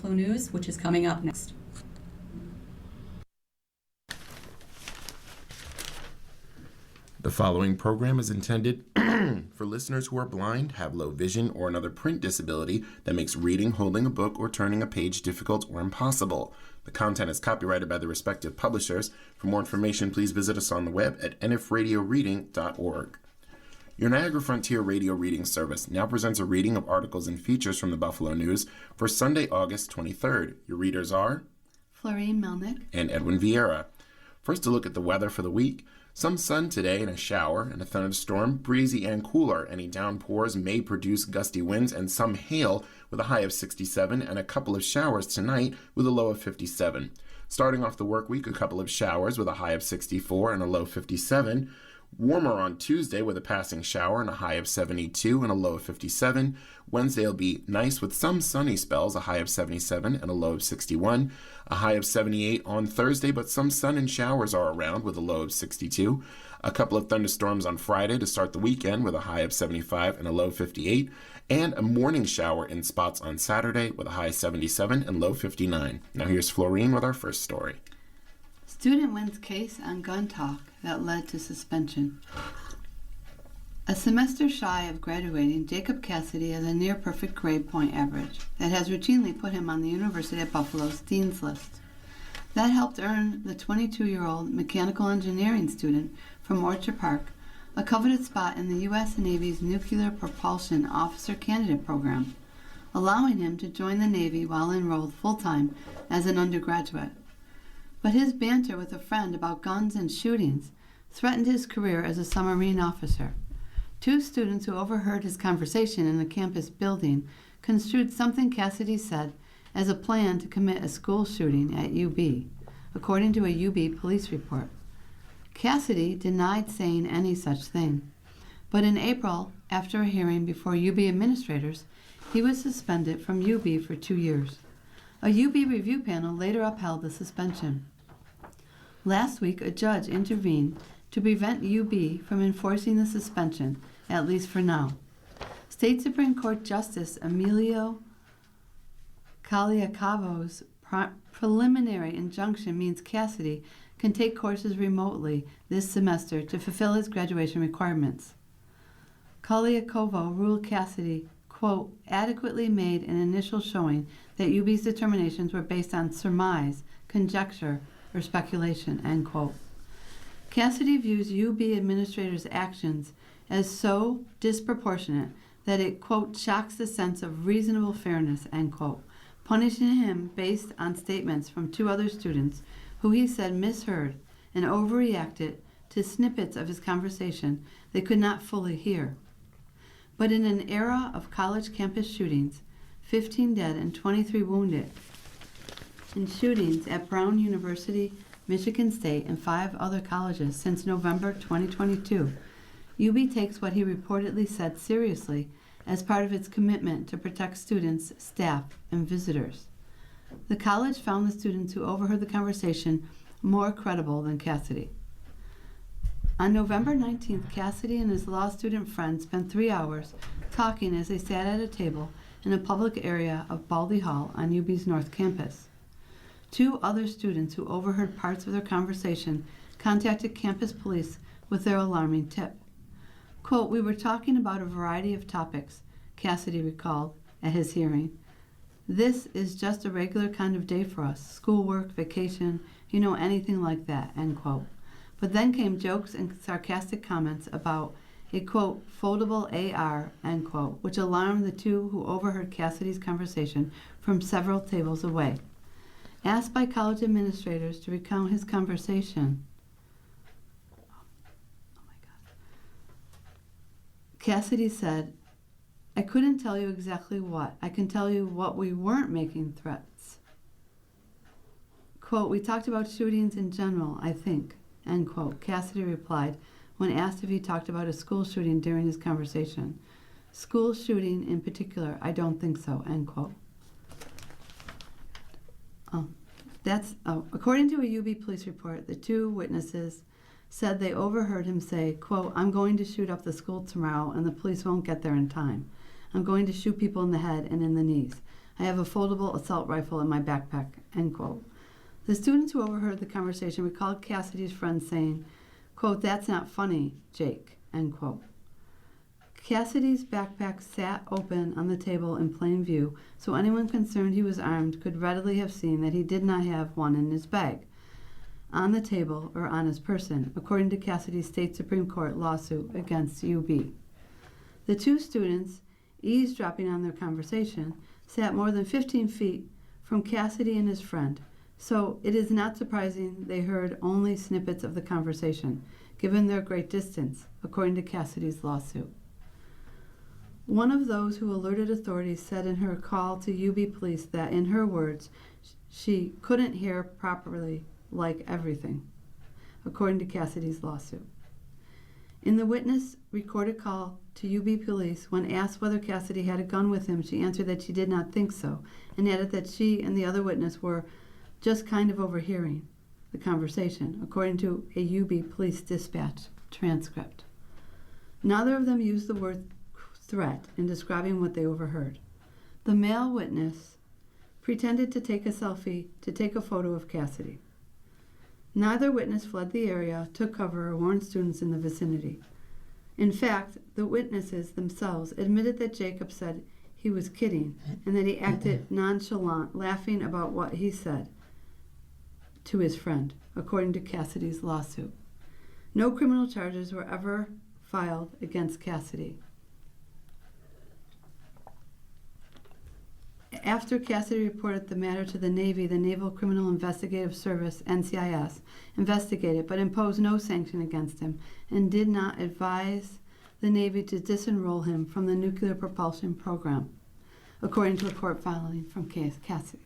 Buffalo News, which is coming up next. The following program is intended for listeners who are blind, have low vision, or another print disability that makes reading, holding a book, or turning a page difficult or impossible. The content is copyrighted by the respective publishers. For more information, please visit us on the web at nfradioreading.org. Your Niagara Frontier Radio Reading Service now presents a reading of articles and features from the Buffalo News for Sunday, August 23rd. Your readers are Florine Melnick and Edwin Vieira. First, a look at the weather for the week. Some sun today and a shower and a thunderstorm, breezy and cooler. Any downpours may produce gusty winds and some hail with a high of 67 and a couple of showers tonight with a low of 57. Starting off the work week, a couple of showers with a high of 64 and a low of 57. Warmer on Tuesday with a passing shower and a high of 72 and a low of 57. Wednesday will be nice with some sunny spells, a high of 77 and a low of 61. A high of 78 on Thursday, but some sun and showers are around with a low of 62. A couple of thunderstorms on Friday to start the weekend with a high of 75 and a low of 58. And a morning shower in spots on Saturday with a high of 77 and low 59. Now here's Florine with our first story. Student wins case on gun talk that led to suspension. A semester shy of graduating, Jacob Cassidy has a near-perfect grade point average that has routinely put him on the University of Buffalo's Dean's List. That helped earn the 22-year-old mechanical engineering student from Orchard Park a coveted spot in the U.S. Navy's Nuclear Propulsion Officer Candidate Program, allowing him to join the Navy while enrolled full-time as an undergraduate. But his banter with a friend about guns and shootings threatened his career as a submarine officer. Two students who overheard his conversation in a campus building construed something Cassidy said as a plan to commit a school shooting at UB, according to a UB police report. Cassidy denied saying any such thing, but in April, after a hearing before UB administrators, he was suspended from UB for 2 years. A UB review panel later upheld the suspension. Last week, a judge intervened to prevent UB from enforcing the suspension, at least for now. State Supreme Court Justice Emilio Kaliakavo's preliminary injunction means Cassidy can take courses remotely this semester to fulfill his graduation requirements. Kaliakavo ruled Cassidy, quote, adequately made an initial showing that UB's determinations were based on surmise, conjecture, or speculation, end quote. Cassidy views UB administrators' actions as so disproportionate that it, quote, shocks the sense of reasonable fairness, end quote, punishing him based on statements from two other students who he said misheard and overreacted to snippets of his conversation they could not fully hear. But in an era of college campus shootings, 15 dead and 23 wounded, in shootings at Brown University, Michigan State, and 5 other colleges since November 2022, UB takes what he reportedly said seriously as part of its commitment to protect students, staff, and visitors. The college found the students who overheard the conversation more credible than Cassidy. On November 19th, Cassidy and his law student friend spent 3 hours talking as they sat at a table in a public area of Baldy Hall on UB's North Campus. 2 other students who overheard parts of their conversation contacted campus police with their alarming tip. Quote, we were talking about a variety of topics, Cassidy recalled at his hearing. This is just a regular kind of day for us, schoolwork, vacation, anything like that, end quote. But then came jokes and sarcastic comments about a, quote, foldable AR, end quote, which alarmed the 2 who overheard Cassidy's conversation from several tables away. Asked by college administrators to recount his conversation, Cassidy said, I couldn't tell you exactly what. I can tell you what we weren't making threats. Quote, we talked about shootings in general, I think, end quote. Cassidy replied when asked if he talked about a school shooting during his conversation. School shooting in particular, I don't think so, end quote. According to a UB police report, the 2 witnesses said they overheard him say, quote, I'm going to shoot up the school tomorrow and the police won't get there in time. I'm going to shoot people in the head and in the knees. I have a foldable assault rifle in my backpack, end quote. The students who overheard the conversation recalled Cassidy's friend saying, quote, "That's not funny, Jake," end quote. Cassidy's backpack sat open on the table in plain view, so anyone concerned he was armed could readily have seen that he did not have one in his bag, on the table, or on his person, according to Cassidy's state Supreme Court lawsuit against UB. The two students, eavesdropping on their conversation, sat more than 15 feet from Cassidy and his friend, so it is not surprising they heard only snippets of the conversation, given their great distance, according to Cassidy's lawsuit. One of those who alerted authorities said in her call to UB police that, in her words, she couldn't hear properly, like everything, according to Cassidy's lawsuit. In the witness recorded call to UB police, when asked whether Cassidy had a gun with him, she answered that she did not think so, and added that she and the other witness were just kind of overhearing the conversation, according to a UB police dispatch transcript. Neither of them used the word threat in describing what they overheard. The male witness pretended to take a selfie to take a photo of Cassidy. Neither witness fled the area, took cover, or warned students in the vicinity. In fact, the witnesses themselves admitted that Jacob said he was kidding and that he acted nonchalant, laughing about what he said to his friend, according to Cassidy's lawsuit. No criminal charges were ever filed against Cassidy. After Cassidy reported the matter to the Navy, the Naval Criminal Investigative Service, NCIS, investigated but imposed no sanction against him and did not advise the Navy to disenroll him from the nuclear propulsion program, according to a court filing from Cassidy.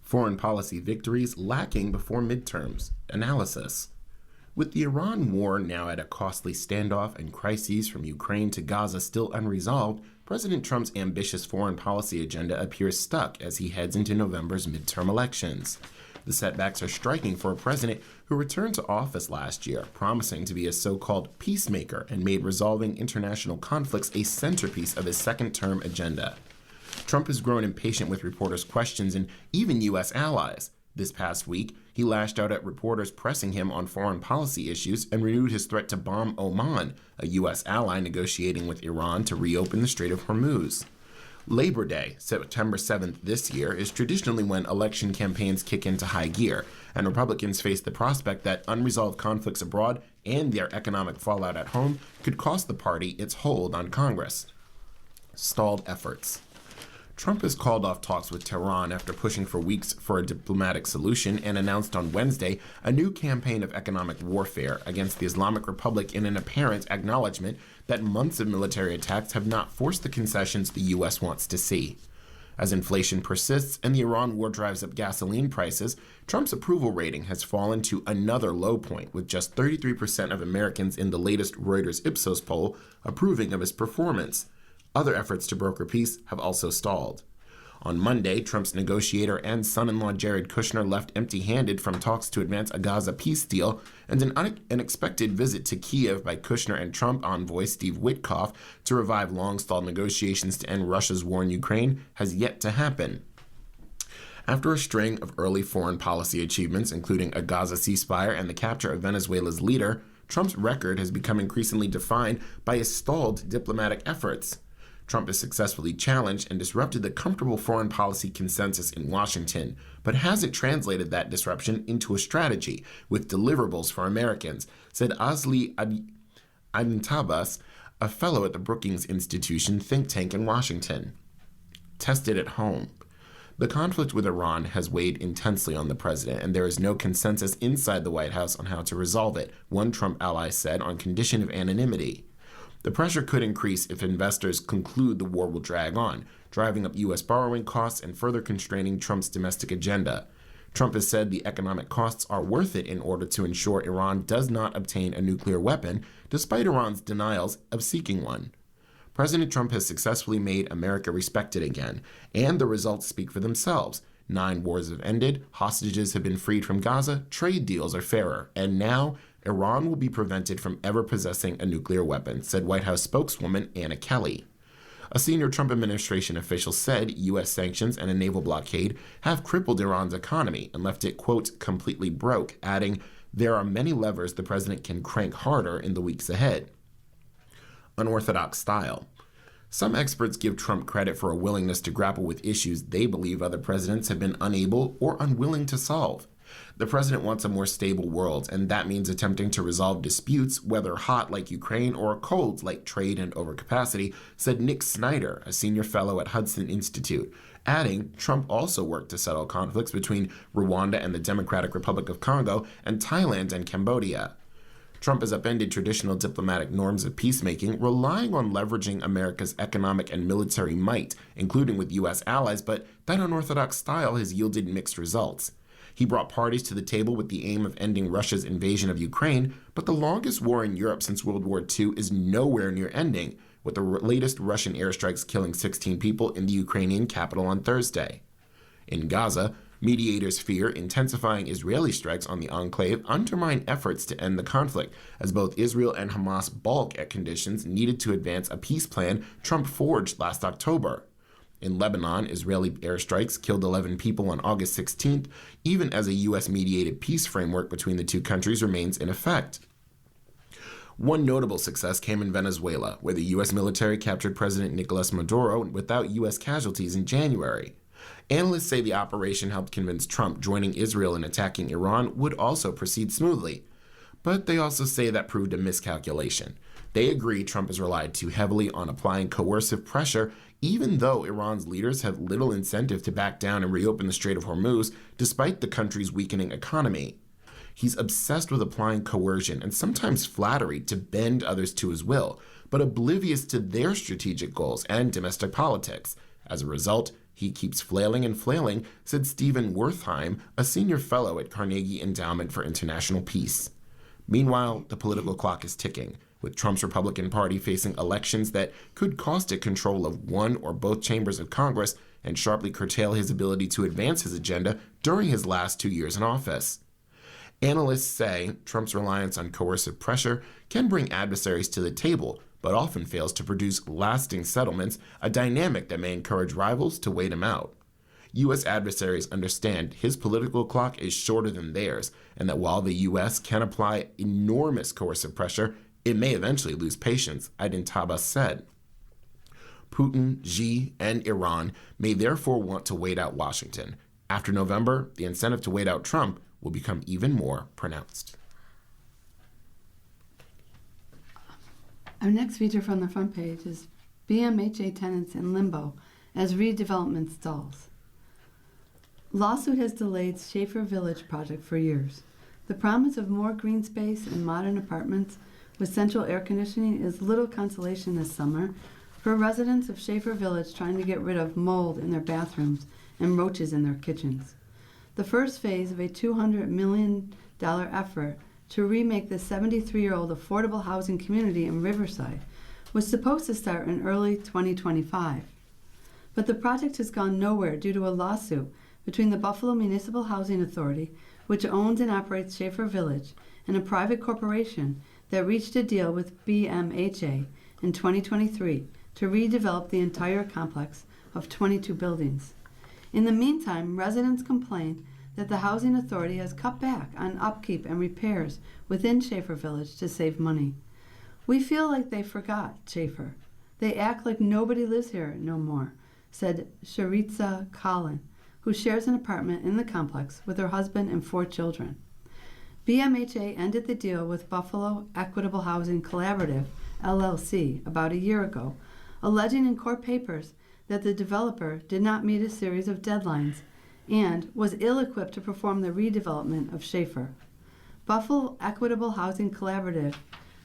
Foreign policy victories lacking before midterms. Analysis. With the Iran war now at a costly standoff and crises from Ukraine to Gaza still unresolved, President Trump's ambitious foreign policy agenda appears stuck as he heads into November's midterm elections. The setbacks are striking for a president who returned to office last year, promising to be a so-called peacemaker and made resolving international conflicts a centerpiece of his second-term agenda. Trump has grown impatient with reporters' questions and even U.S. allies. This past week, he lashed out at reporters pressing him on foreign policy issues and renewed his threat to bomb Oman, a U.S. ally negotiating with Iran to reopen the Strait of Hormuz. Labor Day, September 7th this year, is traditionally when election campaigns kick into high gear, and Republicans face the prospect that unresolved conflicts abroad and their economic fallout at home could cost the party its hold on Congress. Stalled efforts. Trump has called off talks with Tehran after pushing for weeks for a diplomatic solution and announced on Wednesday a new campaign of economic warfare against the Islamic Republic in an apparent acknowledgement that months of military attacks have not forced the concessions the U.S. wants to see. As inflation persists and the Iran war drives up gasoline prices, Trump's approval rating has fallen to another low point, with just 33% of Americans in the latest Reuters Ipsos poll approving of his performance. Other efforts to broker peace have also stalled. On Monday, Trump's negotiator and son-in-law Jared Kushner left empty-handed from talks to advance a Gaza peace deal, and an unexpected visit to Kiev by Kushner and Trump envoy Steve Witkoff to revive long-stalled negotiations to end Russia's war in Ukraine has yet to happen. After a string of early foreign policy achievements, including a Gaza ceasefire and the capture of Venezuela's leader, Trump's record has become increasingly defined by his stalled diplomatic efforts. Trump has successfully challenged and disrupted the comfortable foreign policy consensus in Washington, but hasn't translated that disruption into a strategy with deliverables for Americans, said Azli Antabas, a fellow at the Brookings Institution think tank in Washington. Tested at home. The conflict with Iran has weighed intensely on the president, and there is no consensus inside the White House on how to resolve it, one Trump ally said, on condition of anonymity. The pressure could increase if investors conclude the war will drag on, driving up U.S. borrowing costs and further constraining Trump's domestic agenda. Trump has said the economic costs are worth it in order to ensure Iran does not obtain a nuclear weapon, despite Iran's denials of seeking one. President Trump has successfully made America respected again, and the results speak for themselves. 9 wars have ended, hostages have been freed from Gaza, trade deals are fairer, and now Iran will be prevented from ever possessing a nuclear weapon, said White House spokeswoman Anna Kelly. A senior Trump administration official said U.S. sanctions and a naval blockade have crippled Iran's economy and left it, quote, completely broke, adding, there are many levers the president can crank harder in the weeks ahead. Unorthodox style. Some experts give Trump credit for a willingness to grapple with issues they believe other presidents have been unable or unwilling to solve. The president wants a more stable world, and that means attempting to resolve disputes, whether hot like Ukraine or cold like trade and overcapacity, said Nick Snyder, a senior fellow at Hudson Institute, adding Trump also worked to settle conflicts between Rwanda and the Democratic Republic of Congo and Thailand and Cambodia. Trump has upended traditional diplomatic norms of peacemaking, relying on leveraging America's economic and military might, including with U.S. allies, but that unorthodox style has yielded mixed results. He brought parties to the table with the aim of ending Russia's invasion of Ukraine, but the longest war in Europe since World War II is nowhere near ending, with the latest Russian airstrikes killing 16 people in the Ukrainian capital on Thursday. In Gaza, mediators fear intensifying Israeli strikes on the enclave undermine efforts to end the conflict, as both Israel and Hamas balk at conditions needed to advance a peace plan Trump forged last October. In Lebanon, Israeli airstrikes killed 11 people on August 16th, even as a U.S.-mediated peace framework between the two countries remains in effect. One notable success came in Venezuela, where the U.S. military captured President Nicolas Maduro without U.S. casualties in January. Analysts say the operation helped convince Trump joining Israel in attacking Iran would also proceed smoothly. But they also say that proved a miscalculation. They agree Trump has relied too heavily on applying coercive pressure, even though Iran's leaders have little incentive to back down and reopen the Strait of Hormuz, despite the country's weakening economy. He's obsessed with applying coercion and sometimes flattery to bend others to his will, but oblivious to their strategic goals and domestic politics. As a result, he keeps flailing and flailing, said Stephen Wertheim, a senior fellow at Carnegie Endowment for International Peace. Meanwhile, the political clock is ticking, with Trump's Republican Party facing elections that could cost it control of one or both chambers of Congress and sharply curtail his ability to advance his agenda during his last 2 years in office. Analysts say Trump's reliance on coercive pressure can bring adversaries to the table, but often fails to produce lasting settlements, a dynamic that may encourage rivals to wait him out. U.S. adversaries understand his political clock is shorter than theirs, and that while the U.S. can apply enormous coercive pressure, it may eventually lose patience, Aydin Tabas said. Putin, Xi, and Iran may therefore want to wait out Washington. After November, the incentive to wait out Trump will become even more pronounced. Our next feature from the front page is BMHA tenants in limbo as redevelopment stalls. Lawsuit has delayed Schaefer Village project for years. The promise of more green space and modern apartments with central air conditioning is little consolation this summer for residents of Schaefer Village trying to get rid of mold in their bathrooms and roaches in their kitchens. The first phase of a $200 million effort to remake the 73-year-old affordable housing community in Riverside was supposed to start in early 2025. But the project has gone nowhere due to a lawsuit between the Buffalo Municipal Housing Authority, which owns and operates Schaefer Village, and a private corporation that reached a deal with BMHA in 2023 to redevelop the entire complex of 22 buildings. In the meantime, residents complain that the Housing Authority has cut back on upkeep and repairs within Schaefer Village to save money. We feel like they forgot Schaefer. They act like nobody lives here no more, said Sharitza Collin, who shares an apartment in the complex with her husband and 4 children. BMHA ended the deal with Buffalo Equitable Housing Collaborative, LLC, about a year ago, alleging in court papers that the developer did not meet a series of deadlines and was ill-equipped to perform the redevelopment of Schaefer. Buffalo Equitable Housing Collaborative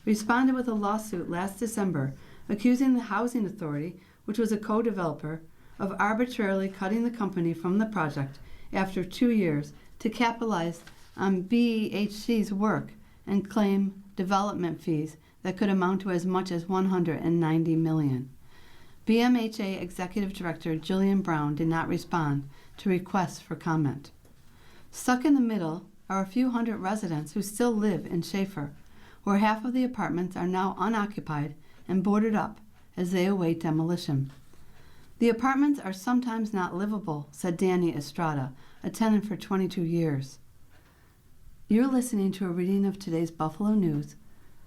responded with a lawsuit last December accusing the Housing Authority, which was a co-developer, of arbitrarily cutting the company from the project after 2 years to capitalize on BEHC's work and claim development fees that could amount to as much as $190 million. BMHA Executive Director Jillian Brown did not respond to requests for comment. Stuck in the middle are a few hundred residents who still live in Schaefer, where half of the apartments are now unoccupied and boarded up as they await demolition. The apartments are sometimes not livable, said Danny Estrada, a tenant for 22 years. You're listening to a reading of today's Buffalo News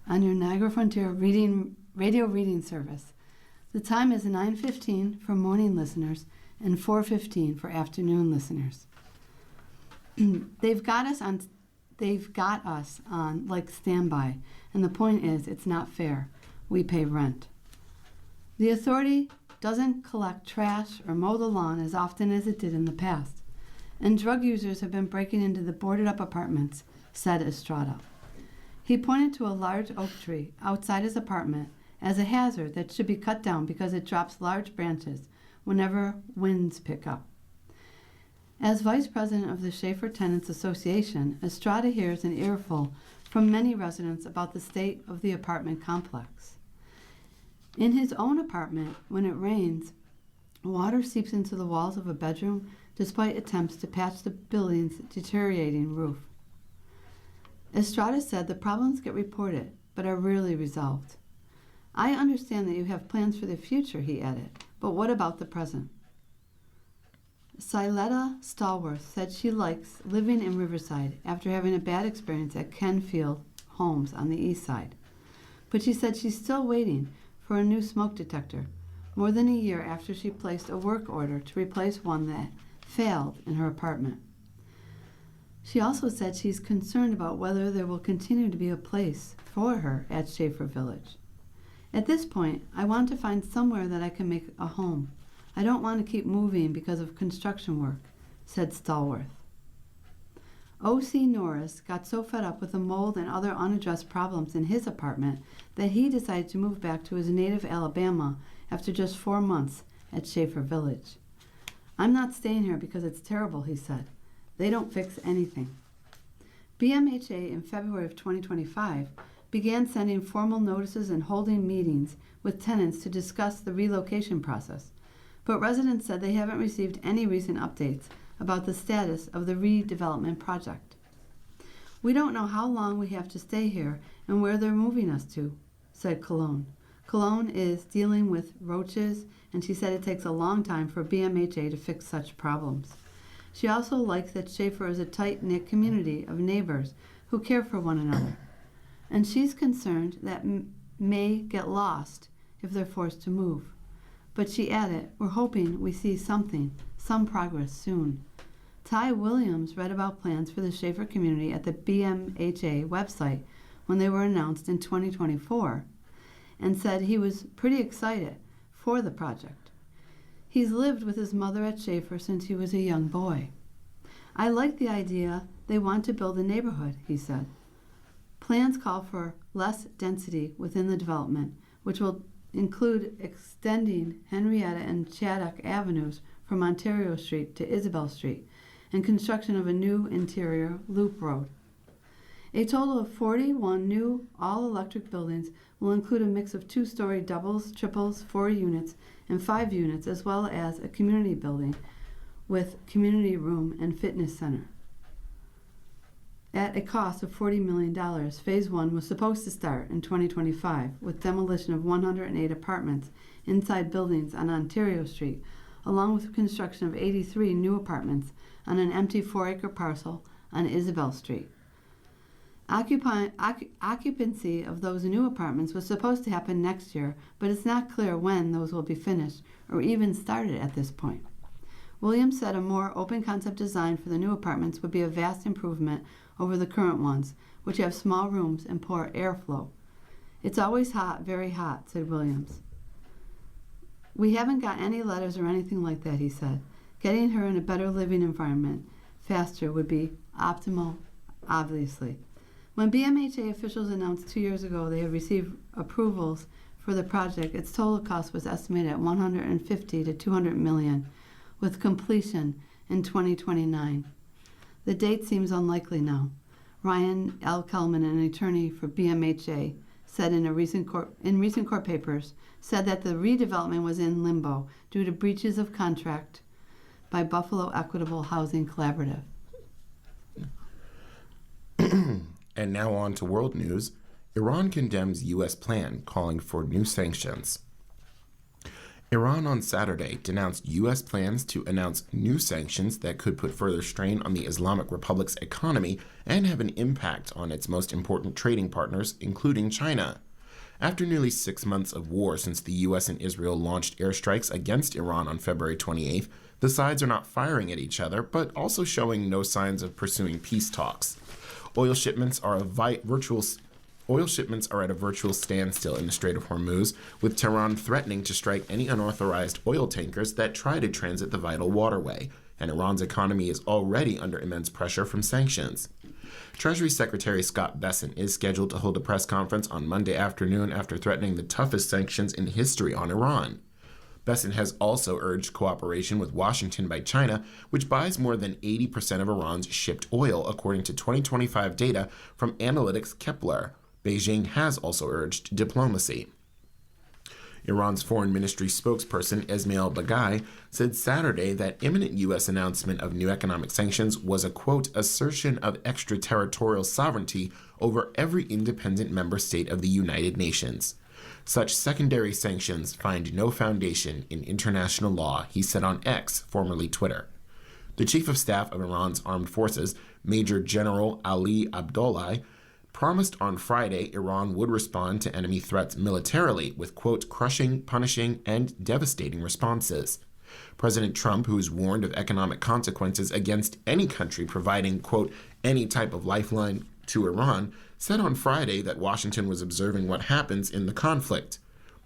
on your Niagara Frontier radio reading service. The time is 9:15 for morning listeners and 4:15 for afternoon listeners. They've got us on like standby, and the point is it's not fair. We pay rent. The authority doesn't collect trash or mow the lawn as often as it did in the past, and drug users have been breaking into the boarded-up apartments, said Estrada. He pointed to a large oak tree outside his apartment as a hazard that should be cut down because it drops large branches whenever winds pick up. As vice president of the Schaefer Tenants Association, Estrada hears an earful from many residents about the state of the apartment complex. In his own apartment, when it rains, water seeps into the walls of a bedroom despite attempts to patch the building's deteriorating roof. Estrada said the problems get reported, but are rarely resolved. I understand that you have plans for the future, he added, but what about the present? Siletta Stallworth said she likes living in Riverside after having a bad experience at Kenfield Homes on the east side. But she said she's still waiting for a new smoke detector, more than a year after she placed a work order to replace one that failed in her apartment. She also said she's concerned about whether there will continue to be a place for her at Schaefer Village. At this point, I want to find somewhere that I can make a home. I don't want to keep moving because of construction work, said Stallworth. O.C. Norris got so fed up with the mold and other unaddressed problems in his apartment that he decided to move back to his native Alabama after just 4 months at Schaefer Village. I'm not staying here because it's terrible, he said. They don't fix anything. BMHA in February of 2025 began sending formal notices and holding meetings with tenants to discuss the relocation process, but residents said they haven't received any recent updates about the status of the redevelopment project. We don't know how long we have to stay here and where they're moving us to, said Cologne. Cologne is dealing with roaches, and she said it takes a long time for BMHA to fix such problems. She also likes that Schaefer is a tight-knit community of neighbors who care for one another, and she's concerned that may get lost if they're forced to move. But she added, we're hoping we see some progress soon. Ty Williams read about plans for the Schaefer community at the BMHA website when they were announced in 2024 and said he was pretty excited for the project. He's lived with his mother at Schaefer since he was a young boy. I like the idea they want to build a neighborhood, he said. Plans call for less density within the development, which will include extending Henrietta and Chaddock Avenues from Ontario Street to Isabel Street and construction of a new interior loop road. A total of 41 new all-electric buildings will include a mix of 2-story doubles, triples, 4 units, and 5 units, as well as a community building with community room and fitness center. At a cost of $40 million, Phase 1 was supposed to start in 2025 with demolition of 108 apartments inside buildings on Ontario Street, along with construction of 83 new apartments on an empty 4-acre parcel on Isabel Street. Occupancy of those new apartments was supposed to happen next year, but it's not clear when those will be finished or even started at this point. Williams said a more open concept design for the new apartments would be a vast improvement over the current ones, which have small rooms and poor airflow. It's always hot, very hot, said Williams. We haven't got any letters or anything like that, he said. Getting her in a better living environment faster would be optimal, obviously. When BMHA officials announced 2 years ago they had received approvals for the project, its total cost was estimated at $150 to $200 million, with completion in 2029. The date seems unlikely now. Ryan L. Kellman, an attorney for BMHA, said in recent court papers, said that the redevelopment was in limbo due to breaches of contract by Buffalo Equitable Housing Collaborative. And now on to world news. Iran condemns U.S. plan calling for new sanctions. Iran on Saturday denounced U.S. plans to announce new sanctions that could put further strain on the Islamic Republic's economy and have an impact on its most important trading partners, including China. After nearly 6 months of war since the U.S. and Israel launched airstrikes against Iran on February 28th, the sides are not firing at each other, but also showing no signs of pursuing peace talks. Oil shipments are at a virtual standstill in the Strait of Hormuz, with Tehran threatening to strike any unauthorized oil tankers that try to transit the vital waterway, and Iran's economy is already under immense pressure from sanctions. Treasury Secretary Scott Bessent is scheduled to hold a press conference on Monday afternoon after threatening the toughest sanctions in history on Iran. Bessent has also urged cooperation with Washington by China, which buys more than 80% of Iran's shipped oil, according to 2025 data from Analytics Kepler. Beijing has also urged diplomacy. Iran's foreign ministry spokesperson Esmail Baghai said Saturday that imminent U.S. announcement of new economic sanctions was a, quote, assertion of extraterritorial sovereignty over every independent member state of the United Nations. Such secondary sanctions find no foundation in international law, he said on X, formerly Twitter. The chief of staff of Iran's armed forces, Major General Ali Abdollah, promised on Friday Iran would respond to enemy threats militarily with, quote, crushing, punishing, and devastating responses. President Trump, who's warned of economic consequences against any country providing, quote, any type of lifeline to Iran, said on Friday that Washington was observing what happens in the conflict.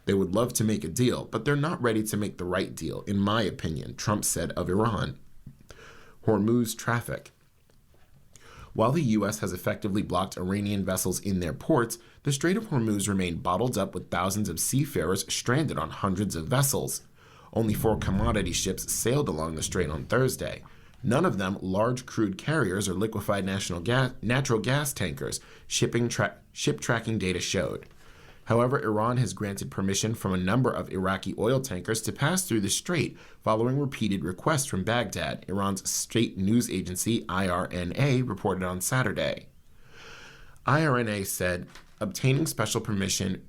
They would love to make a deal, but they're not ready to make the right deal, in my opinion, Trump said of Iran. Hormuz traffic. While the U.S. has effectively blocked Iranian vessels in their ports, the Strait of Hormuz remained bottled up with thousands of seafarers stranded on hundreds of vessels. Only 4 commodity ships sailed along the strait on Thursday. None of them large crude carriers or liquefied natural gas tankers, ship tracking data showed. However, Iran has granted permission from a number of Iraqi oil tankers to pass through the strait following repeated requests from Baghdad, Iran's state news agency IRNA reported on Saturday. IRNA said obtaining special permission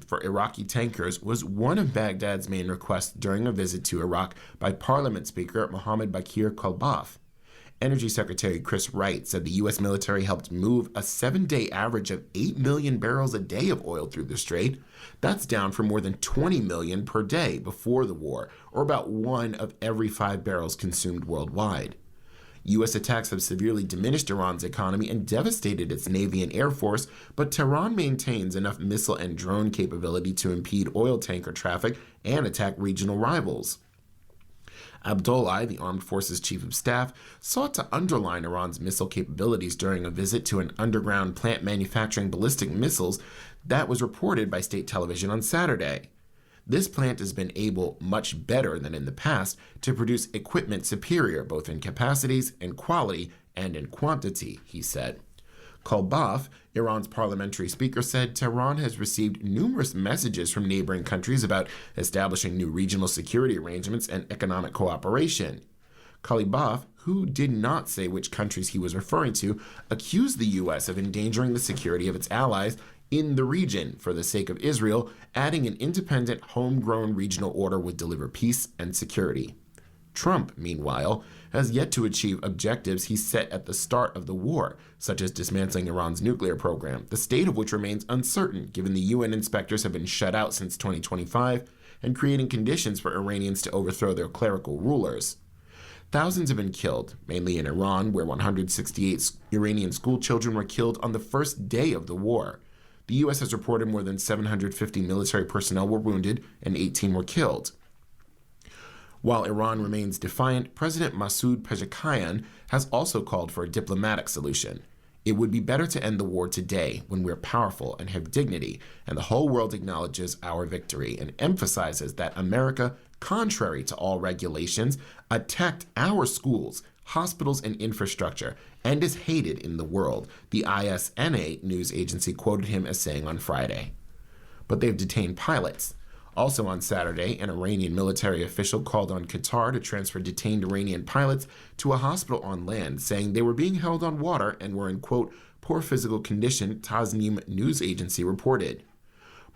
for Iraqi tankers was one of Baghdad's main requests during a visit to Iraq by Parliament Speaker Mohammad Bakir Kalbaf. Energy Secretary Chris Wright said the U.S. military helped move a 7-day average of 8 million barrels a day of oil through the strait. That's down from more than 20 million per day before the war, or about 1 of every 5 barrels consumed worldwide. U.S. attacks have severely diminished Iran's economy and devastated its Navy and Air Force, but Tehran maintains enough missile and drone capability to impede oil tanker traffic and attack regional rivals. Abdollah, the armed forces chief of staff, sought to underline Iran's missile capabilities during a visit to an underground plant manufacturing ballistic missiles that was reported by state television on Saturday. This plant has been able, much better than in the past, to produce equipment superior both in capacities and quality and in quantity, he said. Kalbaf, Iran's parliamentary speaker, said Tehran has received numerous messages from neighboring countries about establishing new regional security arrangements and economic cooperation. Kalibaf, who did not say which countries he was referring to, accused the U.S. of endangering the security of its allies in the region for the sake of Israel, adding an independent, homegrown regional order would deliver peace and security. Trump, meanwhile, has yet to achieve objectives he set at the start of the war, such as dismantling Iran's nuclear program, the state of which remains uncertain given the UN inspectors have been shut out since 2025, and creating conditions for Iranians to overthrow their clerical rulers. Thousands have been killed, mainly in Iran, where 168 Iranian school children were killed on the first day of the war. The U.S. has reported more than 750 military personnel were wounded and 18 were killed. While Iran remains defiant, President Masoud Pezeshkian has also called for a diplomatic solution. It would be better to end the war today when we're powerful and have dignity, and the whole world acknowledges our victory and emphasizes that America, contrary to all regulations, attacked our schools, hospitals, and infrastructure, and is hated in the world, the ISNA news agency quoted him as saying on Friday. But they've detained pilots. Also on Saturday, an Iranian military official called on Qatar to transfer detained Iranian pilots to a hospital on land, saying they were being held on water and were in, quote, poor physical condition, Tasnim news agency reported.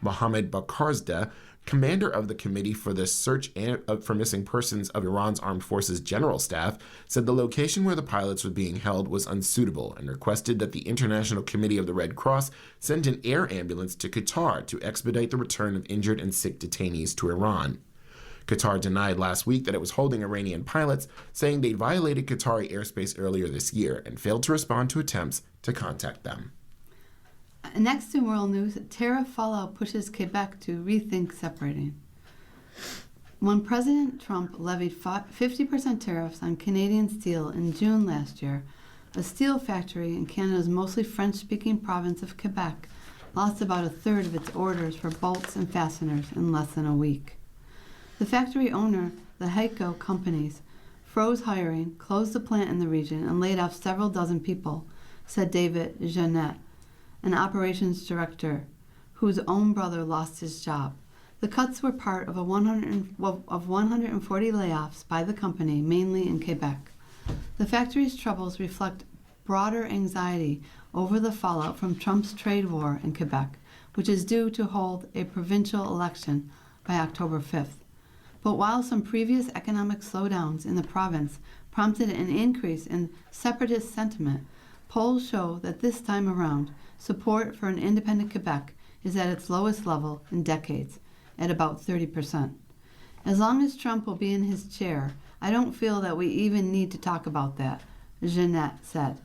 Mohammed Bakarzadeh, Commander of the Committee for the Search for Missing Persons of Iran's Armed Forces General Staff said the location where the pilots were being held was unsuitable and requested that the International Committee of the Red Cross send an air ambulance to Qatar to expedite the return of injured and sick detainees to Iran. Qatar denied last week that it was holding Iranian pilots, saying they'd violated Qatari airspace earlier this year and failed to respond to attempts to contact them. Next in world news, tariff fallout pushes Quebec to rethink separating. When President Trump levied 50% tariffs on Canadian steel in June last year, a steel factory in Canada's mostly French-speaking province of Quebec lost about a third of its orders for bolts and fasteners in less than a week. The factory owner, the Heiko Companies, froze hiring, closed the plant in the region, and laid off several dozen people, said David Jeanette, an operations director whose own brother lost his job. The cuts were part of 140 layoffs by the company, mainly in Quebec. The factory's troubles reflect broader anxiety over the fallout from Trump's trade war in Quebec, which is due to hold a provincial election by October 5th. But while some previous economic slowdowns in the province prompted an increase in separatist sentiment, polls show that this time around, support for an independent Quebec is at its lowest level in decades, at about 30%. As long as Trump will be in his chair, I don't feel that we even need to talk about that, Jeanette said.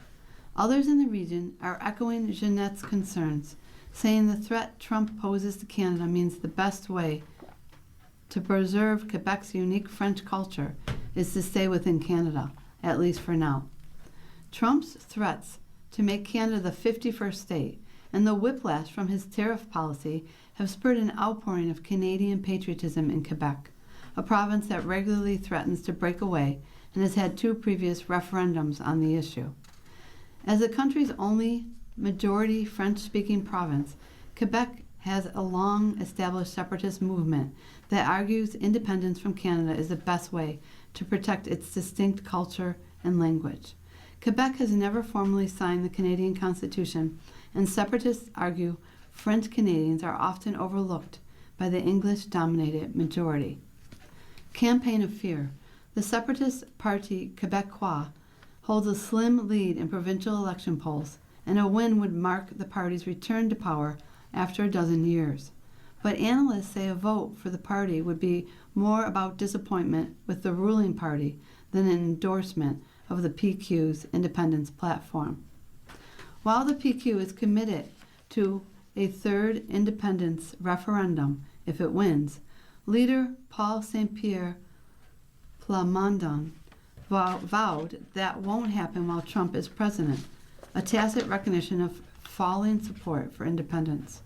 Others in the region are echoing Jeanette's concerns, saying the threat Trump poses to Canada means the best way to preserve Quebec's unique French culture is to stay within Canada, at least for now. Trump's threats to make Canada the 51st state and the whiplash from his tariff policy have spurred an outpouring of Canadian patriotism in Quebec, a province that regularly threatens to break away and has had 2 previous referendums on the issue. As the country's only majority French-speaking province, Quebec has a long-established separatist movement that argues independence from Canada is the best way to protect its distinct culture and language. Quebec has never formally signed the Canadian Constitution, and separatists argue French Canadians are often overlooked by the English-dominated majority. Campaign of Fear. The separatist party Québécois holds a slim lead in provincial election polls, and a win would mark the party's return to power after a dozen years. But analysts say a vote for the party would be more about disappointment with the ruling party than an endorsement of the PQ's independence platform. While the PQ is committed to a third independence referendum if it wins, leader Paul Saint-Pierre Plamondon vowed that won't happen while Trump is president, a tacit recognition of falling support for independence.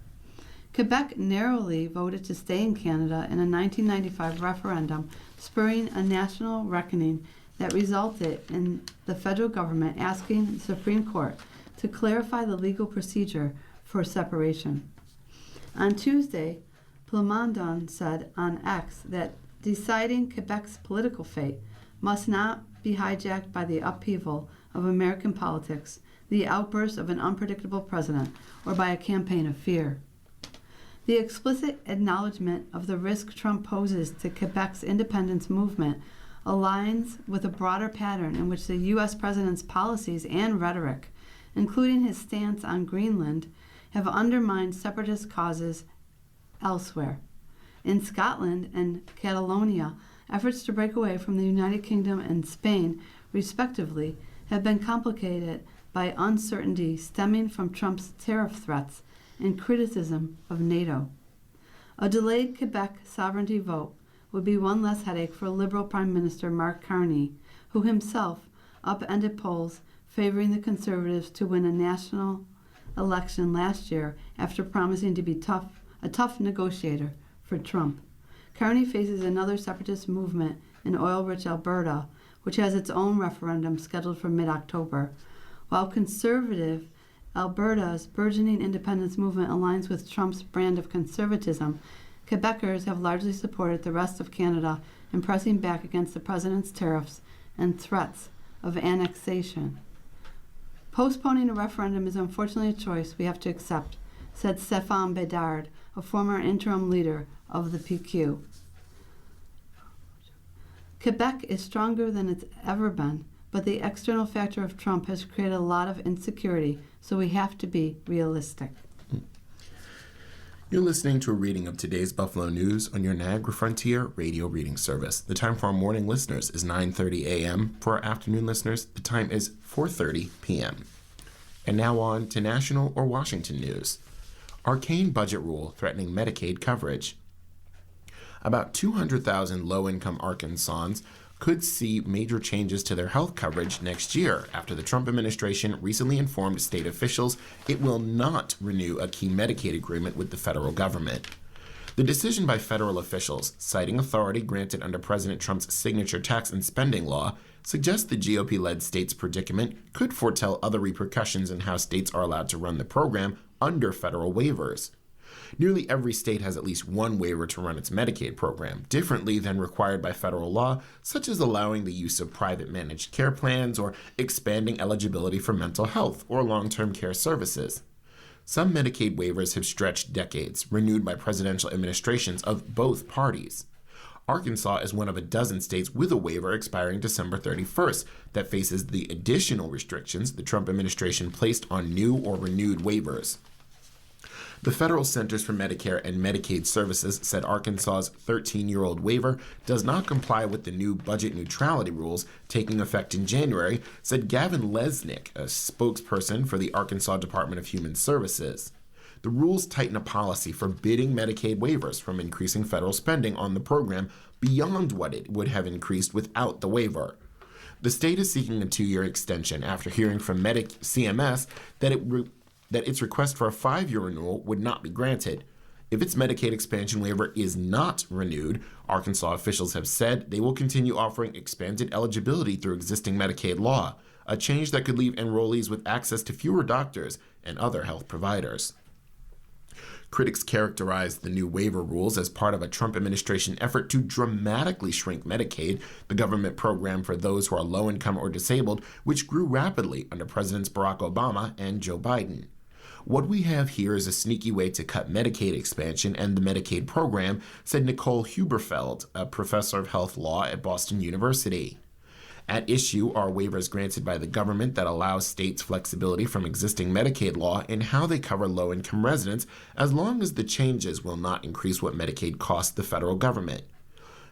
Quebec narrowly voted to stay in Canada in a 1995 referendum, spurring a national reckoning that resulted in the federal government asking the Supreme Court to clarify the legal procedure for separation. On Tuesday, Plamondon said on X that deciding Quebec's political fate must not be hijacked by the upheaval of American politics, the outburst of an unpredictable president, or by a campaign of fear. The explicit acknowledgement of the risk Trump poses to Quebec's independence movement aligns with a broader pattern in which the U.S. president's policies and rhetoric, including his stance on Greenland, have undermined separatist causes elsewhere. In Scotland and Catalonia, efforts to break away from the United Kingdom and Spain, respectively, have been complicated by uncertainty stemming from Trump's tariff threats and criticism of NATO. A delayed Quebec sovereignty vote would be one less headache for Liberal Prime Minister Mark Carney, who himself upended polls favoring the Conservatives to win a national election last year after promising to be a tough negotiator for Trump. Carney faces another separatist movement in oil-rich Alberta, which has its own referendum scheduled for mid-October. While conservative Alberta's burgeoning independence movement aligns with Trump's brand of conservatism, Quebecers have largely supported the rest of Canada in pressing back against the president's tariffs and threats of annexation. Postponing a referendum is unfortunately a choice we have to accept, said Stéphane Bédard, a former interim leader of the PQ. Quebec is stronger than it's ever been, but the external factor of Trump has created a lot of insecurity, so we have to be realistic. You're listening to a reading of today's Buffalo News on your Niagara Frontier radio reading service. The time for our morning listeners is 9:30 a.m. For our afternoon listeners, the time is 4:30 p.m. And now on to national or Washington news. Arcane budget rule threatening Medicaid coverage. About 200,000 low-income Arkansans could see major changes to their health coverage next year after the Trump administration recently informed state officials it will not renew a key Medicaid agreement with the federal government. The decision by federal officials, citing authority granted under President Trump's signature tax and spending law, suggests the GOP-led state's predicament could foretell other repercussions in how states are allowed to run the program under federal waivers. Nearly every state has at least one waiver to run its Medicaid program, differently than required by federal law, such as allowing the use of private managed care plans or expanding eligibility for mental health or long-term care services. Some Medicaid waivers have stretched decades, renewed by presidential administrations of both parties. Arkansas is one of a dozen states with a waiver expiring December 31st that faces the additional restrictions the Trump administration placed on new or renewed waivers. The Federal Centers for Medicare and Medicaid Services said Arkansas's 13-year-old waiver does not comply with the new budget neutrality rules taking effect in January, said Gavin Lesnick, a spokesperson for the Arkansas Department of Human Services. The rules tighten a policy forbidding Medicaid waivers from increasing federal spending on the program beyond what it would have increased without the waiver. The state is seeking a 2-year extension after hearing from CMS that its request for a 5-year renewal would not be granted. If its Medicaid expansion waiver is not renewed, Arkansas officials have said they will continue offering expanded eligibility through existing Medicaid law, a change that could leave enrollees with access to fewer doctors and other health providers. Critics characterized the new waiver rules as part of a Trump administration effort to dramatically shrink Medicaid, the government program for those who are low-income or disabled, which grew rapidly under Presidents Barack Obama and Joe Biden. What we have here is a sneaky way to cut Medicaid expansion and the Medicaid program, said Nicole Huberfeld, a professor of health law at Boston University. At issue are waivers granted by the government that allow states flexibility from existing Medicaid law in how they cover low-income residents, as long as the changes will not increase what Medicaid costs the federal government.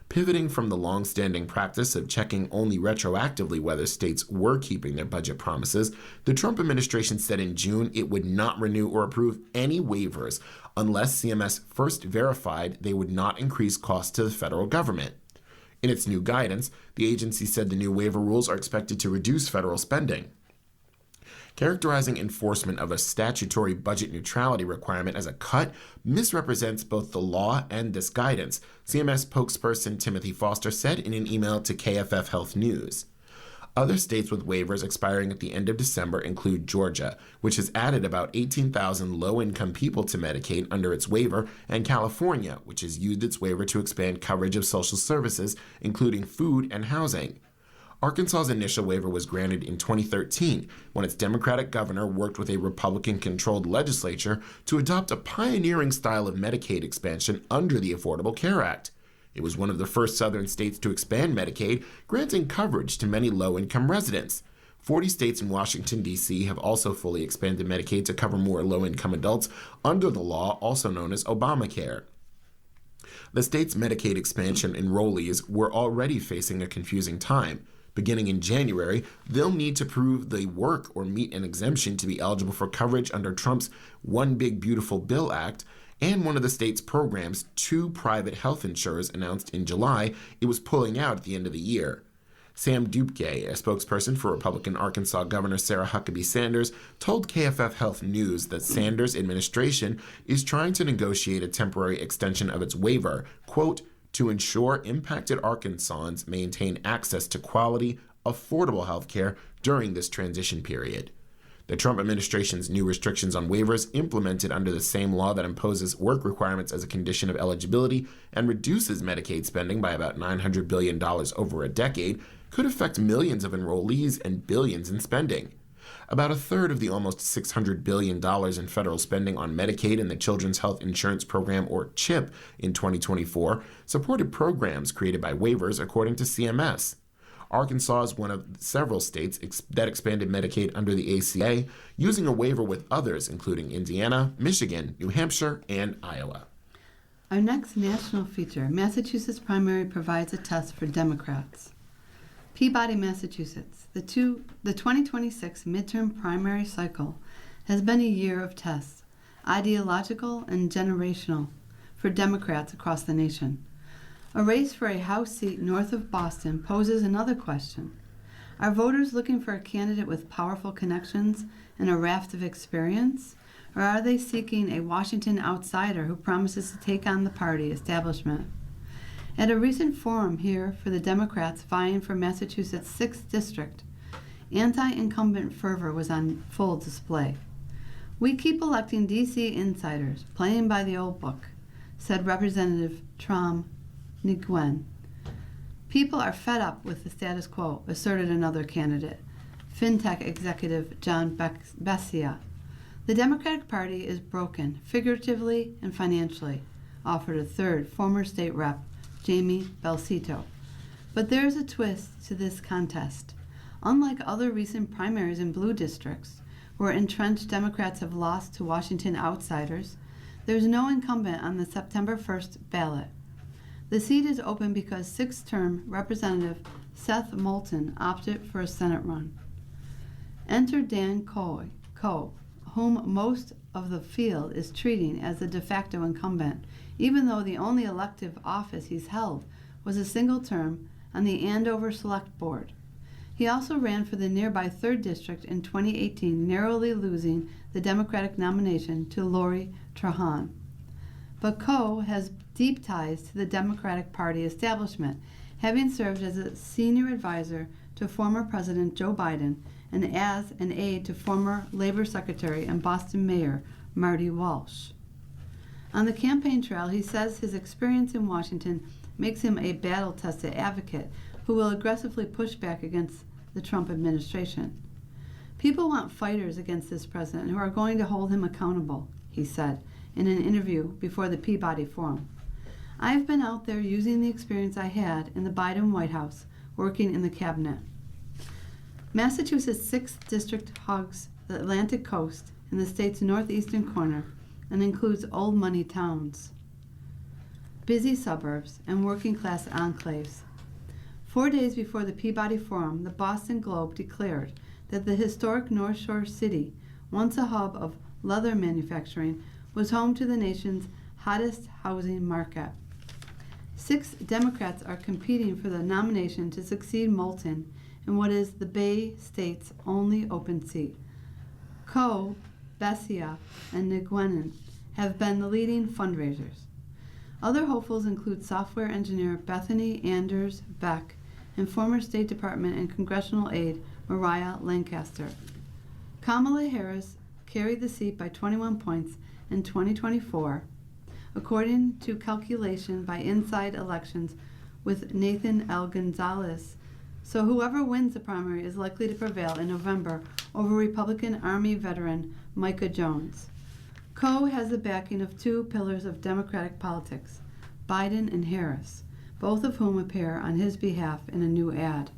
Pivoting from the long-standing practice of checking only retroactively whether states were keeping their budget promises, the Trump administration said in June it would not renew or approve any waivers unless CMS first verified they would not increase costs to the federal government. In its new guidance, the agency said the new waiver rules are expected to reduce federal spending. Characterizing enforcement of a statutory budget neutrality requirement as a cut misrepresents both the law and this guidance, CMS spokesperson Timothy Foster said in an email to KFF Health News. Other states with waivers expiring at the end of December include Georgia, which has added about 18,000 low-income people to Medicaid under its waiver, and California, which has used its waiver to expand coverage of social services, including food and housing. Arkansas's initial waiver was granted in 2013 when its Democratic governor worked with a Republican-controlled legislature to adopt a pioneering style of Medicaid expansion under the Affordable Care Act. It was one of the first southern states to expand Medicaid, granting coverage to many low-income residents. 40 states and Washington, D.C. have also fully expanded Medicaid to cover more low-income adults under the law also known as Obamacare. The state's Medicaid expansion enrollees were already facing a confusing time. Beginning in January, they'll need to prove they work or meet an exemption to be eligible for coverage under Trump's One Big Beautiful Bill Act, and one of the state's programs, 2 private health insurers announced in July it was pulling out at the end of the year. Sam Dupke, a spokesperson for Republican Arkansas Governor Sarah Huckabee Sanders, told KFF Health News that Sanders' administration is trying to negotiate a temporary extension of its waiver, quote, to ensure impacted Arkansans maintain access to quality, affordable health care during this transition period. The Trump administration's new restrictions on waivers, implemented under the same law that imposes work requirements as a condition of eligibility and reduces Medicaid spending by about $900 billion over a decade, could affect millions of enrollees and billions in spending. About a third of the almost $600 billion in federal spending on Medicaid and the Children's Health Insurance Program, or CHIP, in 2024 supported programs created by waivers, according to CMS. Arkansas is one of several states that expanded Medicaid under the ACA, using a waiver with others, including Indiana, Michigan, New Hampshire, and Iowa. Our next national feature, Massachusetts primary provides a test for Democrats. Peabody, Massachusetts. The 2026 midterm primary cycle has been a year of tests, ideological and generational, for Democrats across the nation. A race for a House seat north of Boston poses another question. Are voters looking for a candidate with powerful connections and a raft of experience? Or are they seeking a Washington outsider who promises to take on the party establishment? At a recent forum here for the Democrats vying for Massachusetts' 6th district, anti-incumbent fervor was on full display. "We keep electing D.C. insiders, playing by the old book," said Representative Trom Nguyen. "People are fed up with the status quo," asserted another candidate, FinTech executive John Bessia. "The Democratic Party is broken, figuratively and financially," offered a third, former state rep, Jamie Belcito. But there is a twist to this contest. Unlike other recent primaries in blue districts, where entrenched Democrats have lost to Washington outsiders, there is no incumbent on the September 1st ballot. The seat is open because sixth-term Representative Seth Moulton opted for a Senate run. Enter Dan Coe, whom most of the field is treating as the de facto incumbent, even though the only elective office he's held was a single term on the Andover Select Board. He also ran for the nearby 3rd District in 2018, narrowly losing the Democratic nomination to Lori Trahan. But Coe has deep ties to the Democratic Party establishment, having served as a senior advisor to former President Joe Biden and as an aide to former Labor Secretary and Boston Mayor Marty Walsh. On the campaign trail, he says his experience in Washington makes him a battle-tested advocate who will aggressively push back against the Trump administration. "People want fighters against this president who are going to hold him accountable," he said in an interview before the Peabody Forum. "I've been out there using the experience I had in the Biden White House, working in the cabinet." Massachusetts' 6th District hugs the Atlantic coast in the state's northeastern corner and includes old money towns, busy suburbs, and working-class enclaves. 4 days before the Peabody Forum, the Boston Globe declared that the historic North Shore city, once a hub of leather manufacturing, was home to the nation's hottest housing market. 6 Democrats are competing for the nomination to succeed Moulton in what is the Bay State's only open seat. Coe, Bessia, and Nguyen have been the leading fundraisers. Other hopefuls include software engineer Bethany Anders Beck and former State Department and congressional aide Mariah Lancaster. Kamala Harris carried the seat by 21 points in 2024, according to calculation by Inside Elections with Nathan L. Gonzalez. So whoever wins the primary is likely to prevail in November over Republican Army veteran Micah Jones. Coe has the backing of 2 pillars of Democratic politics, Biden and Harris, both of whom appear on his behalf in a new ad.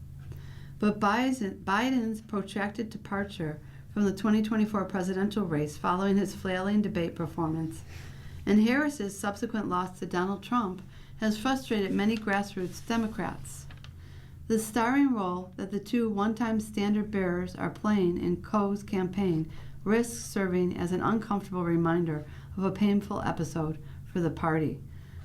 But Biden's protracted departure from the 2024 presidential race following his flailing debate performance, and Harris's subsequent loss to Donald Trump has frustrated many grassroots Democrats. The starring role that the 2 one-time standard bearers are playing in Coe's campaign risks serving as an uncomfortable reminder of a painful episode for the party.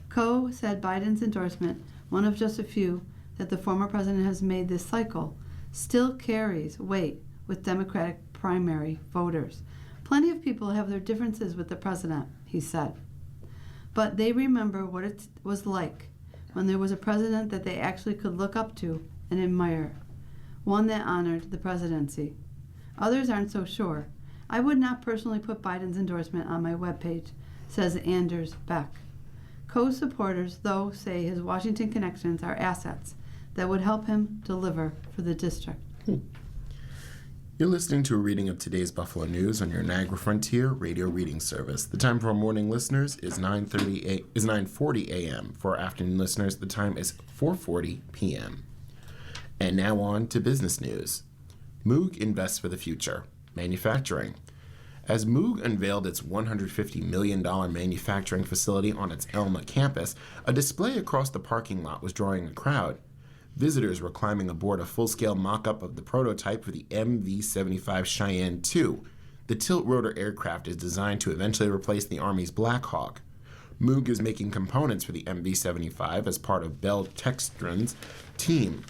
Coe said Biden's endorsement, one of just a few that the former president has made this cycle, still carries weight with Democratic primary voters. "Plenty of people have their differences with the president," he said, "but they remember what it was like when there was a president that they actually could look up to and admire, one that honored the presidency. Others aren't so sure. I would not personally put Biden's endorsement on my webpage," says Anders Beck. Coe's supporters, though, say his Washington connections are assets that would help him deliver for the district. You're listening to a reading of today's Buffalo News on your Niagara Frontier radio reading service. The time for our morning listeners is 9:40 a.m. For our afternoon listeners, the time is 4:40 p.m. And now on to business news. Moog invests for the future. Manufacturing. As Moog unveiled its $150 million manufacturing facility on its Elma campus, a display across the parking lot was drawing a crowd. Visitors were climbing aboard a full-scale mock-up of the prototype for the MV-75 Cheyenne II. The tilt-rotor aircraft is designed to eventually replace the Army's Black Hawk. Moog is making components for the MV-75 as part of Bell Textron's team.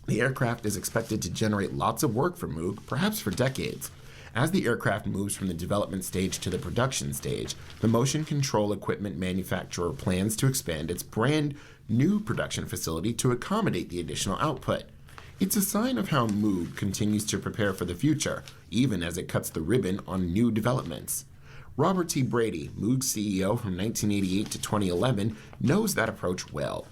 The aircraft is expected to generate lots of work for Moog, perhaps for decades. As the aircraft moves from the development stage to the production stage, the motion control equipment manufacturer plans to expand its brand new production facility to accommodate the additional output. It's a sign of how Moog continues to prepare for the future, even as it cuts the ribbon on new developments. Robert T. Brady, Moog's CEO from 1988 to 2011, knows that approach well.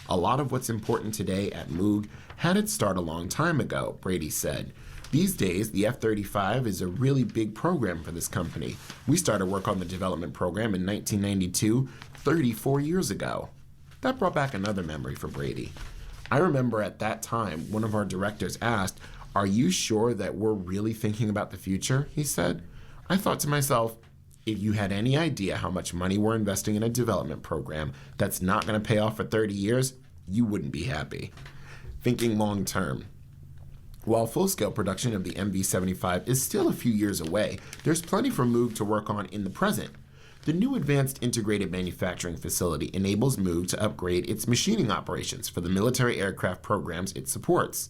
A lot of what's important today at Moog had its start a long time ago, Brady said. These days, the F-35 is a really big program for this company. We started work on the development program in 1992, 34 years ago. That brought back another memory for Brady. I remember at that time, one of our directors asked, "Are you sure that we're really thinking about the future?" he said. I thought to myself, if you had any idea how much money we're investing in a development program that's not going to pay off for 30 years, you wouldn't be happy. Thinking long term. While full-scale production of the MV-75 is still a few years away, there's plenty for Moog to work on in the present. The new Advanced Integrated Manufacturing Facility enables Moog to upgrade its machining operations for the military aircraft programs it supports.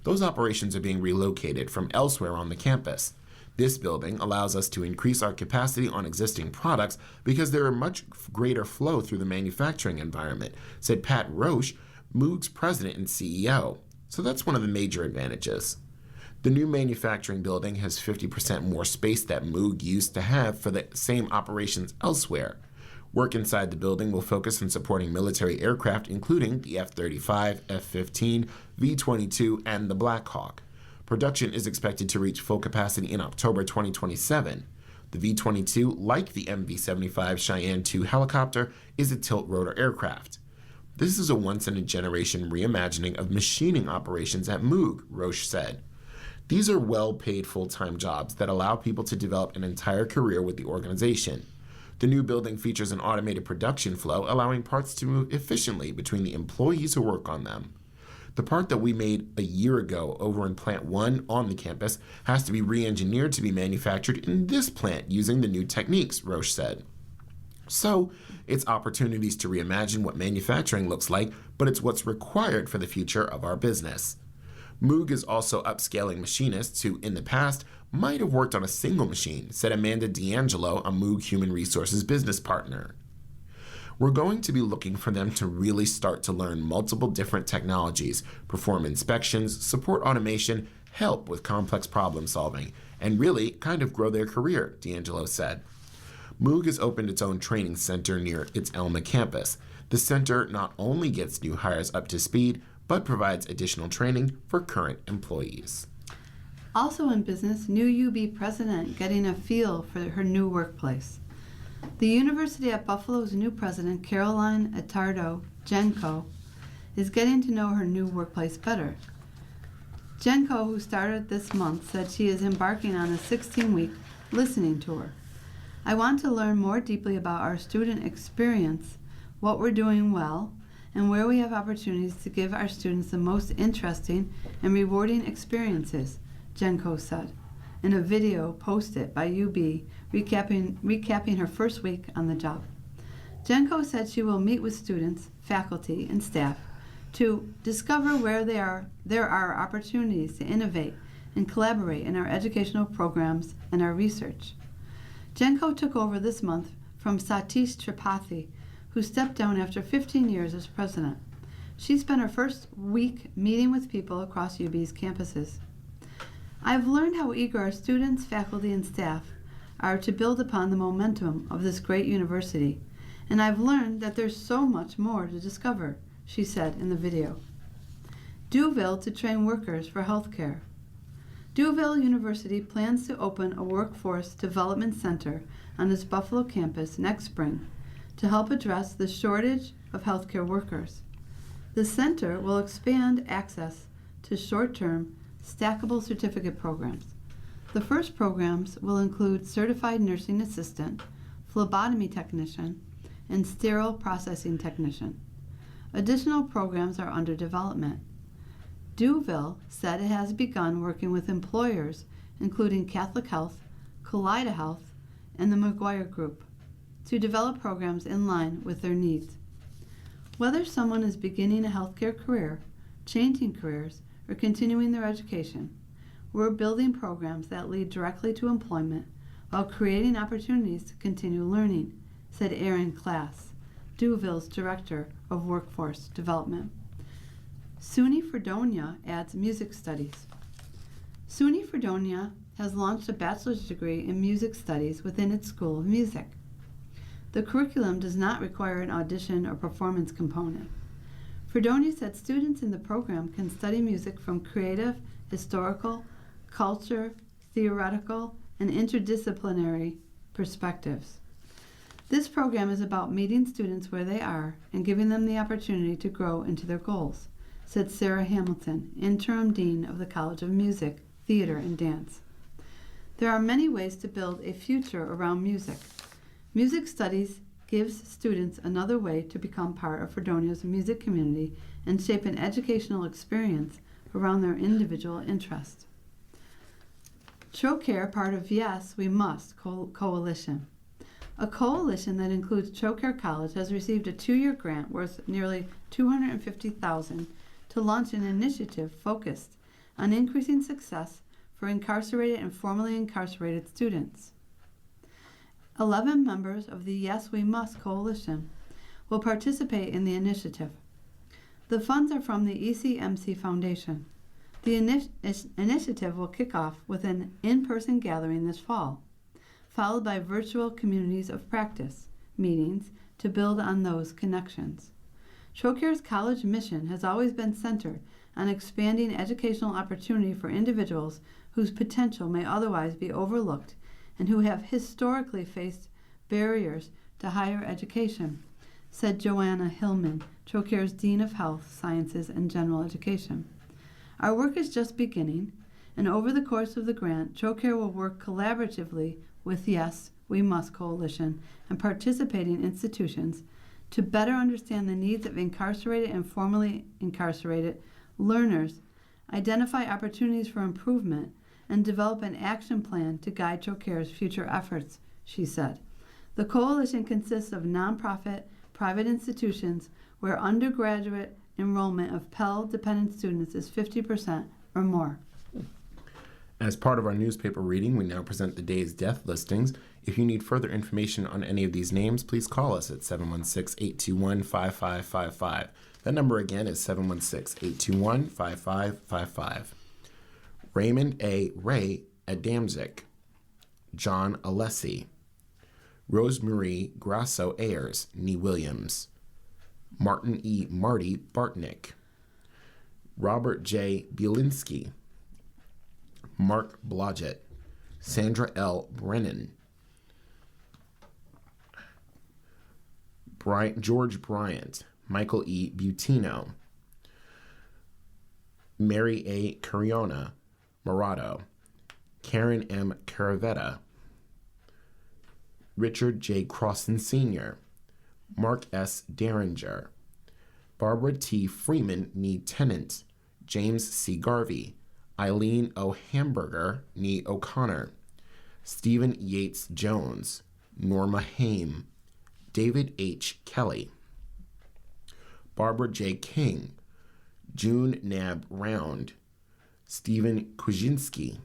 Those operations are being relocated from elsewhere on the campus. This building allows us to increase our capacity on existing products because there are much greater flow through the manufacturing environment, said Pat Roche, Moog's president and CEO. So that's one of the major advantages. The new manufacturing building has 50% more space that Moog used to have for the same operations elsewhere. Work inside the building will focus on supporting military aircraft, including the F-35, F-15, V-22, and the Black Hawk. Production is expected to reach full capacity in October 2027. The V-22, like the MV-75 Cheyenne II helicopter, is a tilt-rotor aircraft. This is a once-in-a-generation reimagining of machining operations at Moog, Roche said. These are well-paid full-time jobs that allow people to develop an entire career with the organization. The new building features an automated production flow, allowing parts to move efficiently between the employees who work on them. The part that we made a year ago over in Plant 1 on the campus has to be re-engineered to be manufactured in this plant using the new techniques, Roche said. So, it's opportunities to reimagine what manufacturing looks like, but it's what's required for the future of our business. Moog is also upscaling machinists who, in the past, might have worked on a single machine, said Amanda D'Angelo, a Moog Human Resources business partner. We're going to be looking for them to really start to learn multiple different technologies, perform inspections, support automation, help with complex problem solving, and really kind of grow their career, D'Angelo said. Moog has opened its own training center near its Elma campus. The center not only gets new hires up to speed, but provides additional training for current employees. Also in business, new UB president getting a feel for her new workplace. The University at Buffalo's new president, Caroline Attardo Genco, is getting to know her new workplace better. Genco, who started this month, said she is embarking on a 16-week listening tour. I want to learn more deeply about our student experience, what we're doing well, and where we have opportunities to give our students the most interesting and rewarding experiences, Genco said in a video posted by UB recapping her first week on the job. Genco said she will meet with students, faculty, and staff to discover where there are opportunities to innovate and collaborate in our educational programs and our research. Genco took over this month from Satish Tripathi, who stepped down after 15 years as president. She spent her first week meeting with people across UB's campuses. I've learned how eager our students, faculty, and staff are to build upon the momentum of this great university, and I've learned that there's so much more to discover, she said in the video. Duville to train workers for healthcare. Duville University plans to open a workforce development center on its Buffalo campus next spring to help address the shortage of healthcare workers. The center will expand access to short-term, stackable certificate programs. The first programs will include certified nursing assistant, phlebotomy technician, and sterile processing technician. Additional programs are under development. Duville said it has begun working with employers, including Catholic Health, Kaleida Health, and the McGuire Group, to develop programs in line with their needs. Whether someone is beginning a healthcare career, changing careers, or continuing their education, we're building programs that lead directly to employment while creating opportunities to continue learning, said Aaron Klass, Duville's Director of Workforce Development. SUNY Fredonia adds music studies. SUNY Fredonia has launched a bachelor's degree in music studies within its School of Music. The curriculum does not require an audition or performance component. Fredonia said students in the program can study music from creative, historical, culture, theoretical, and interdisciplinary perspectives. This program is about meeting students where they are and giving them the opportunity to grow into their goals, said Sarah Hamilton, Interim Dean of the College of Music, Theater, and Dance. There are many ways to build a future around music. Music studies gives students another way to become part of Fredonia's music community and shape an educational experience around their individual interests. Trocare, part of Yes, We Must Coalition. A coalition that includes Trocare College has received a 2-year grant worth nearly $250,000 to launch an initiative focused on increasing success for incarcerated and formerly incarcerated students. 11 members of the Yes We Must coalition will participate in the initiative. The funds are from the ECMC Foundation. The initiative will kick off with an in-person gathering this fall, followed by virtual communities of practice meetings to build on those connections. Trocare's college mission has always been centered on expanding educational opportunity for individuals whose potential may otherwise be overlooked and who have historically faced barriers to higher education, said Joanna Hillman, Trocare's Dean of Health Sciences and General Education. Our work is just beginning, and over the course of the grant, Trocare will work collaboratively with Yes, We Must Coalition and participating institutions to better understand the needs of incarcerated and formerly incarcerated learners, identify opportunities for improvement, and develop an action plan to guide Trocare's future efforts, she said. The coalition consists of nonprofit, private institutions where undergraduate enrollment of Pell-dependent students is 50% or more. As part of our newspaper reading, we now present the day's death listings. If you need further information on any of these names, please call us at 716-821-5555. That number again is 716-821-5555. Raymond A. Ray Adamczyk, John Alessi, Rosemarie Grasso Ayers, Nee Williams, Martin E. Marty Bartnick, Robert J. Bielinski, Mark Blodgett, Sandra L. Brennan, George Bryant, Michael E. Butino, Mary A. Cariona Morado, Karen M. Caravetta, Richard J. Crossan Sr., Mark S. Derringer, Barbara T. Freeman, Nee Tennant, James C. Garvey, Eileen O. Hamburger, Nee O'Connor, Stephen Yates Jones, Norma Haim, David H. Kelly, Barbara J. King, June Nab Round, Stephen Kuczynski,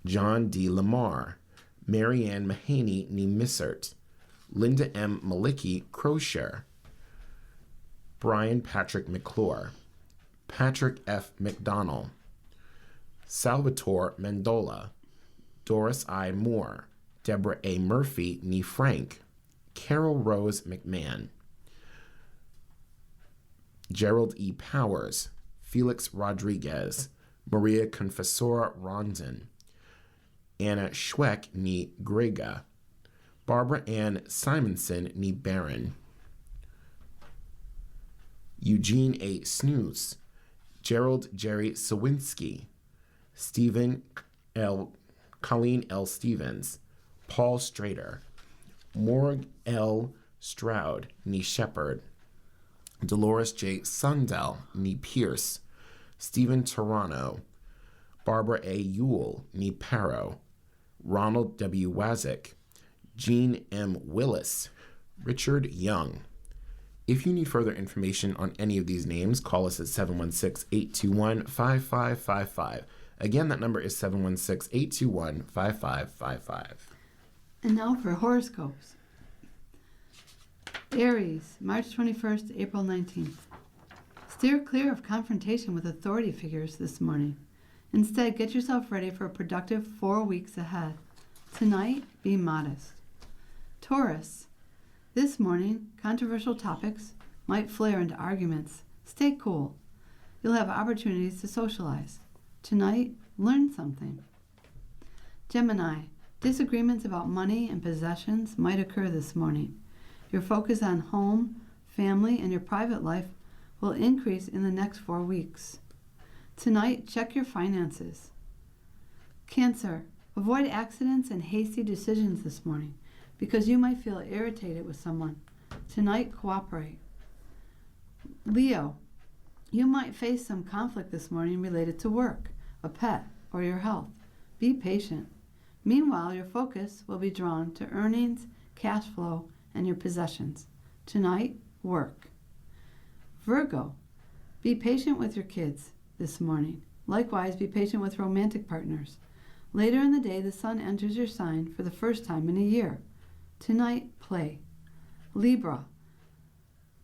John D. Lamar, Marianne Mahaney Nee Missert, Linda M. Malicki Crowshire, Brian Patrick McClure, Patrick F. McDonnell, Salvatore Mendola, Doris I. Moore, Deborah A. Murphy Nee Frank, Carol Rose McMahon, Gerald E. Powers, Felix Rodriguez, Maria Confessora Rondon, Anna Schweck ní Grega, Barbara Ann Simonson ní Barron, Eugene A. Snooze, Gerald Jerry Sawinski, Colleen L. Stevens, Paul Strader, Morg L. Stroud ní Shepherd, Dolores J. Sundell ní Pierce, Stephen Tarano, Barbara A. Ewell ní Parrow, Ronald W. Wazik, Jean M. Willis, Richard Young. If you need further information on any of these names, call us at 716-821-5555. Again, that number is 716-821-5555. And now for horoscopes. Aries, March 21st to April 19th. Steer clear of confrontation with authority figures this morning. Instead, get yourself ready for a productive 4 weeks ahead. Tonight, be modest. Taurus, this morning, controversial topics might flare into arguments. Stay cool. You'll have opportunities to socialize. Tonight, learn something. Gemini, disagreements about money and possessions might occur this morning. Your focus on home, family, and your private life will increase in the next 4 weeks. Tonight, check your finances. Cancer, avoid accidents and hasty decisions this morning because you might feel irritated with someone. Tonight, cooperate. Leo, you might face some conflict this morning related to work, a pet, or your health. Be patient. Meanwhile, your focus will be drawn to earnings, cash flow, and your possessions. Tonight, work. Virgo, be patient with your kids this morning. Likewise, be patient with romantic partners. Later in the day, the sun enters your sign for the first time in a year. Tonight, play. Libra,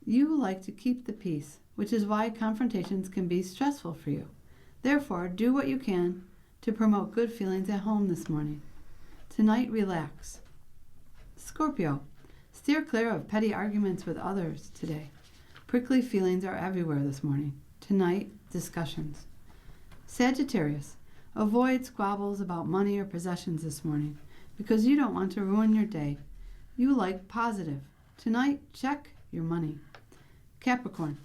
you like to keep the peace, which is why confrontations can be stressful for you. Therefore, do what you can to promote good feelings at home this morning. Tonight, relax. Scorpio, steer clear of petty arguments with others today. Prickly feelings are everywhere this morning. Tonight, discussions. Sagittarius, avoid squabbles about money or possessions this morning because you don't want to ruin your day. You like positive. Tonight, check your money. Capricorn,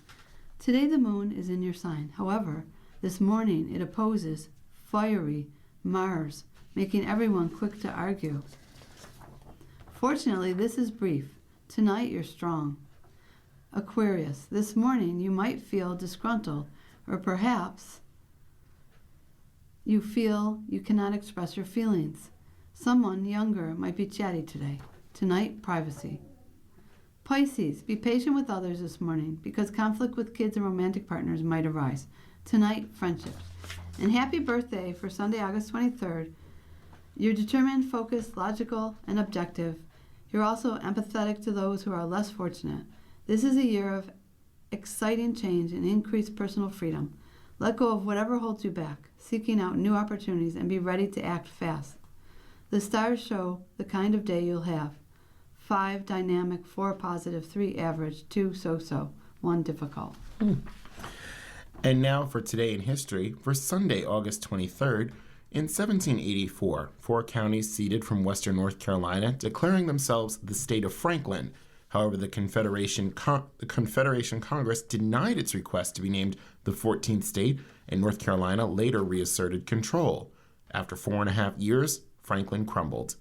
today the moon is in your sign. However, this morning it opposes fiery Mars, making everyone quick to argue. Fortunately, this is brief. Tonight, you're strong. Aquarius, this morning you might feel disgruntled, or perhaps you feel you cannot express your feelings. Someone younger might be chatty today. Tonight, privacy. Pisces, be patient with others this morning because conflict with kids and romantic partners might arise. Tonight, friendships. And happy birthday for Sunday, August 23rd. You're determined, focused, logical, and objective. You're also empathetic to those who are less fortunate. This is a year of exciting change and increased personal freedom. Let go of whatever holds you back, seeking out new opportunities, and be ready to act fast. The stars show the kind of day you'll have. 5 dynamic, 4 positive, 3 average, 2 so-so, 1 difficult. And now for Today in History for Sunday, August 23rd. In 1784, 4 counties ceded from western North Carolina, declaring themselves the state of Franklin. However, the Confederation Congress denied its request to be named the 14th state, and North Carolina later reasserted control. After 4.5 years, Franklin crumbled.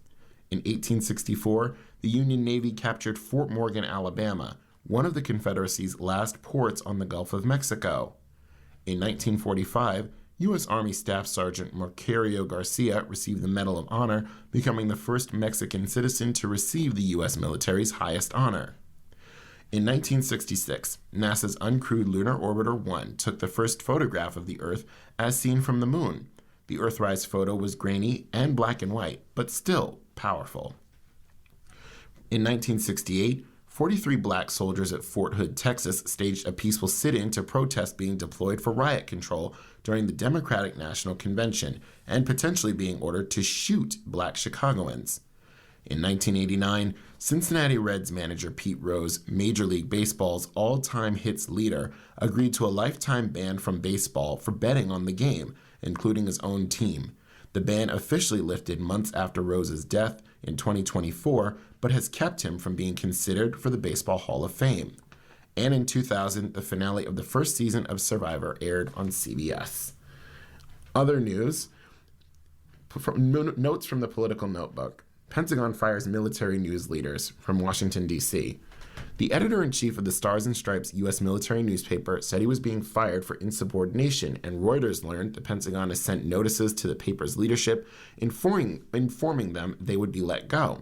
In 1864, the Union Navy captured Fort Morgan, Alabama, one of the Confederacy's last ports on the Gulf of Mexico. In 1945, U.S. Army Staff Sergeant Mercurio Garcia received the Medal of Honor, becoming the first Mexican citizen to receive the U.S. military's highest honor. In 1966, NASA's uncrewed Lunar Orbiter 1 took the first photograph of the Earth as seen from the Moon. The Earthrise photo was grainy and black and white, but still powerful. In 1968, 43 black soldiers at Fort Hood, Texas, staged a peaceful sit-in to protest being deployed for riot control during the Democratic National Convention and potentially being ordered to shoot black Chicagoans. In 1989, Cincinnati Reds manager Pete Rose, Major League Baseball's all-time hits leader, agreed to a lifetime ban from baseball for betting on the game, including his own team. The ban officially lifted months after Rose's death in 2024, but has kept him from being considered for the Baseball Hall of Fame. And in 2000, the finale of the first season of Survivor aired on CBS. Other news, notes from the Political Notebook. Pentagon fires military news leaders from Washington, D.C. The editor-in-chief of the Stars and Stripes U.S. military newspaper said he was being fired for insubordination, and Reuters learned the Pentagon has sent notices to the paper's leadership informing them they would be let go.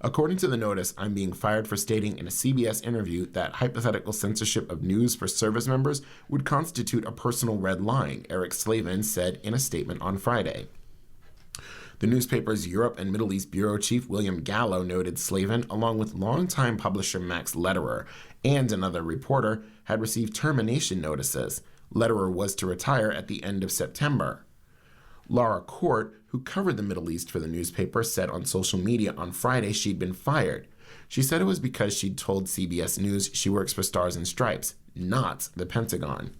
According to the notice, I'm being fired for stating in a CBS interview that hypothetical censorship of news for service members would constitute a personal red line, Eric Slavin said in a statement on Friday. The newspaper's Europe and Middle East bureau chief William Gallo noted Slavin, along with longtime publisher Max Lederer and another reporter, had received termination notices. Lederer was to retire at the end of September. Laura Court, who covered the Middle East for the newspaper, said on social media on Friday she'd been fired. She said it was because she'd told CBS News she works for Stars and Stripes, not the Pentagon.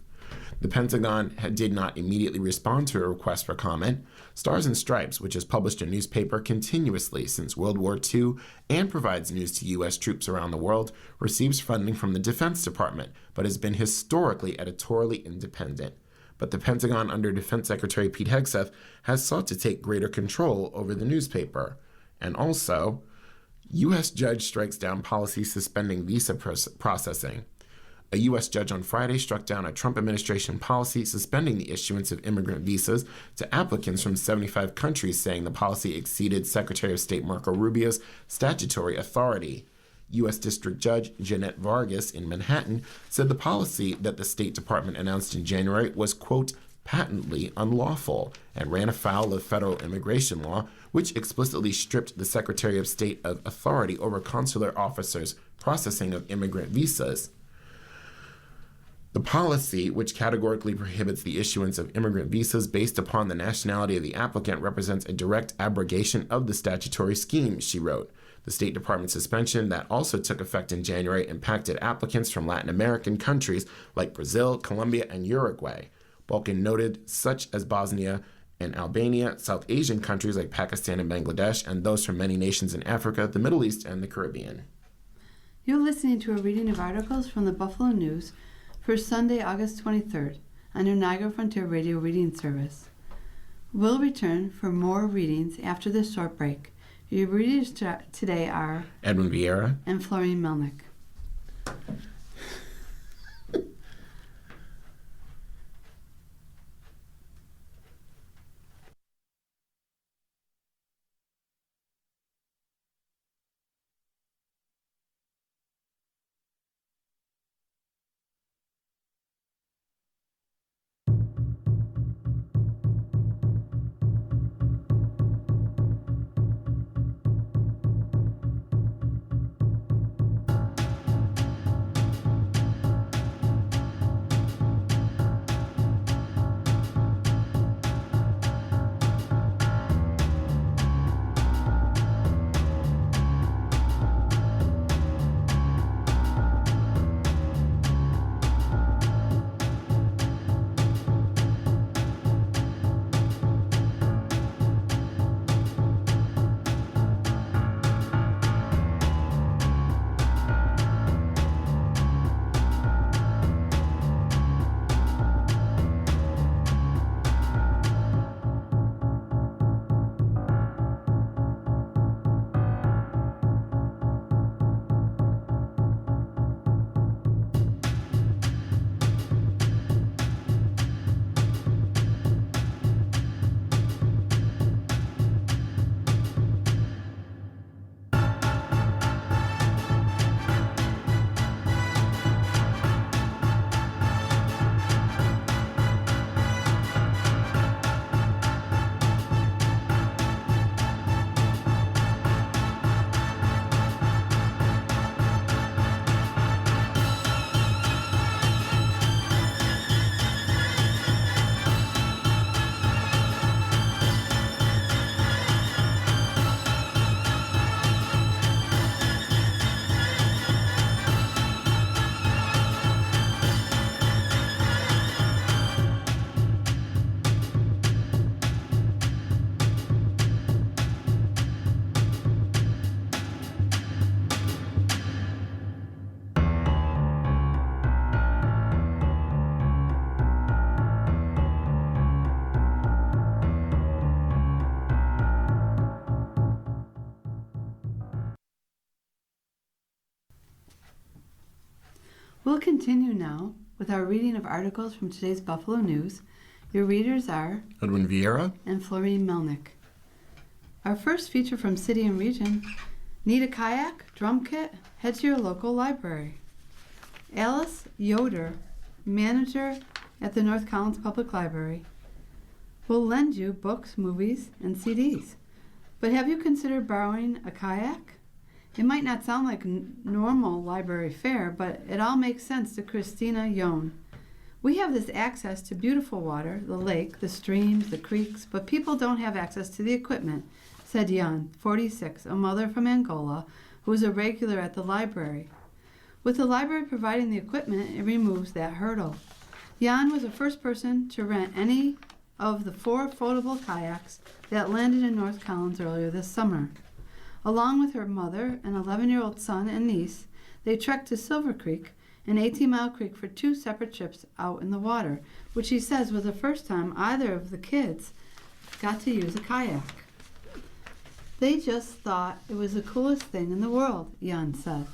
The Pentagon did not immediately respond to a request for comment. Stars and Stripes, which has published a newspaper continuously since World War II and provides news to U.S. troops around the world, receives funding from the Defense Department, but has been historically editorially independent. But the Pentagon under Defense Secretary Pete Hegseth has sought to take greater control over the newspaper. And also, U.S. judge strikes down policy suspending visa processing. A U.S. judge on Friday struck down a Trump administration policy suspending the issuance of immigrant visas to applicants from 75 countries, saying the policy exceeded Secretary of State Marco Rubio's statutory authority. U.S. District Judge Jeanette Vargas in Manhattan said the policy that the State Department announced in January was, quote, patently unlawful and ran afoul of federal immigration law, which explicitly stripped the Secretary of State of authority over consular officers' processing of immigrant visas. The policy, which categorically prohibits the issuance of immigrant visas based upon the nationality of the applicant, represents a direct abrogation of the statutory scheme, she wrote. The State Department suspension that also took effect in January impacted applicants from Latin American countries like Brazil, Colombia, and Uruguay. Balkin noted such as Bosnia and Albania, South Asian countries like Pakistan and Bangladesh, and those from many nations in Africa, the Middle East, and the Caribbean. You're listening to a reading of articles from the Buffalo News for Sunday, August 23rd, on your Niagara Frontier Radio Reading Service. We'll return for more readings after this short break. Your readers today are Edwin Vieira and Florian Melnick. We'll continue now with our reading of articles from today's Buffalo News. Your readers are Edwin Vieira. and Florine Melnick. Our first feature from City and Region, need a kayak, drum kit? Head to your local library. Alice Yoder, manager at the North Collins Public Library, will lend you books, movies, and CDs. But have you considered borrowing a kayak? It might not sound like normal library fare, but it all makes sense to Christina Yon. We have this access to beautiful water, the lake, the streams, the creeks, but people don't have access to the equipment, said Jan, 46, a mother from Angola, who is a regular at the library. With the library providing the equipment, it removes that hurdle. Jan was the first person to rent any of the 4 foldable kayaks that landed in North Collins earlier this summer. Along with her mother, an 11-year-old son, and niece, they trekked to Silver Creek, an 18-mile creek, for 2 separate trips out in the water, which she says was the first time either of the kids got to use a kayak. They just thought it was the coolest thing in the world, Jan said.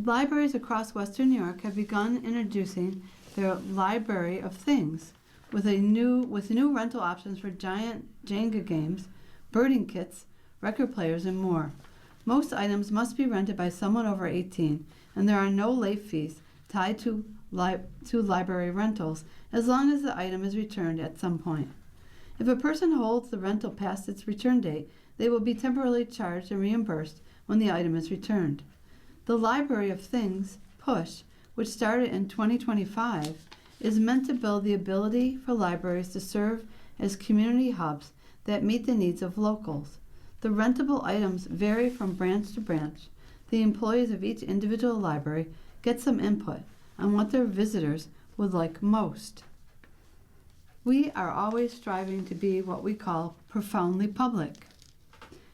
Libraries across Western New York have begun introducing their Library of Things with new rental options for giant Jenga games, birding kits, record players, and more. Most items must be rented by someone over 18, and there are no late fees tied to library rentals as long as the item is returned at some point. If a person holds the rental past its return date, they will be temporarily charged and reimbursed when the item is returned. The Library of Things, PUSH, which started in 2025, is meant to build the ability for libraries to serve as community hubs that meet the needs of locals. The rentable items vary from branch to branch. The employees of each individual library get some input on what their visitors would like most. We are always striving to be what we call profoundly public.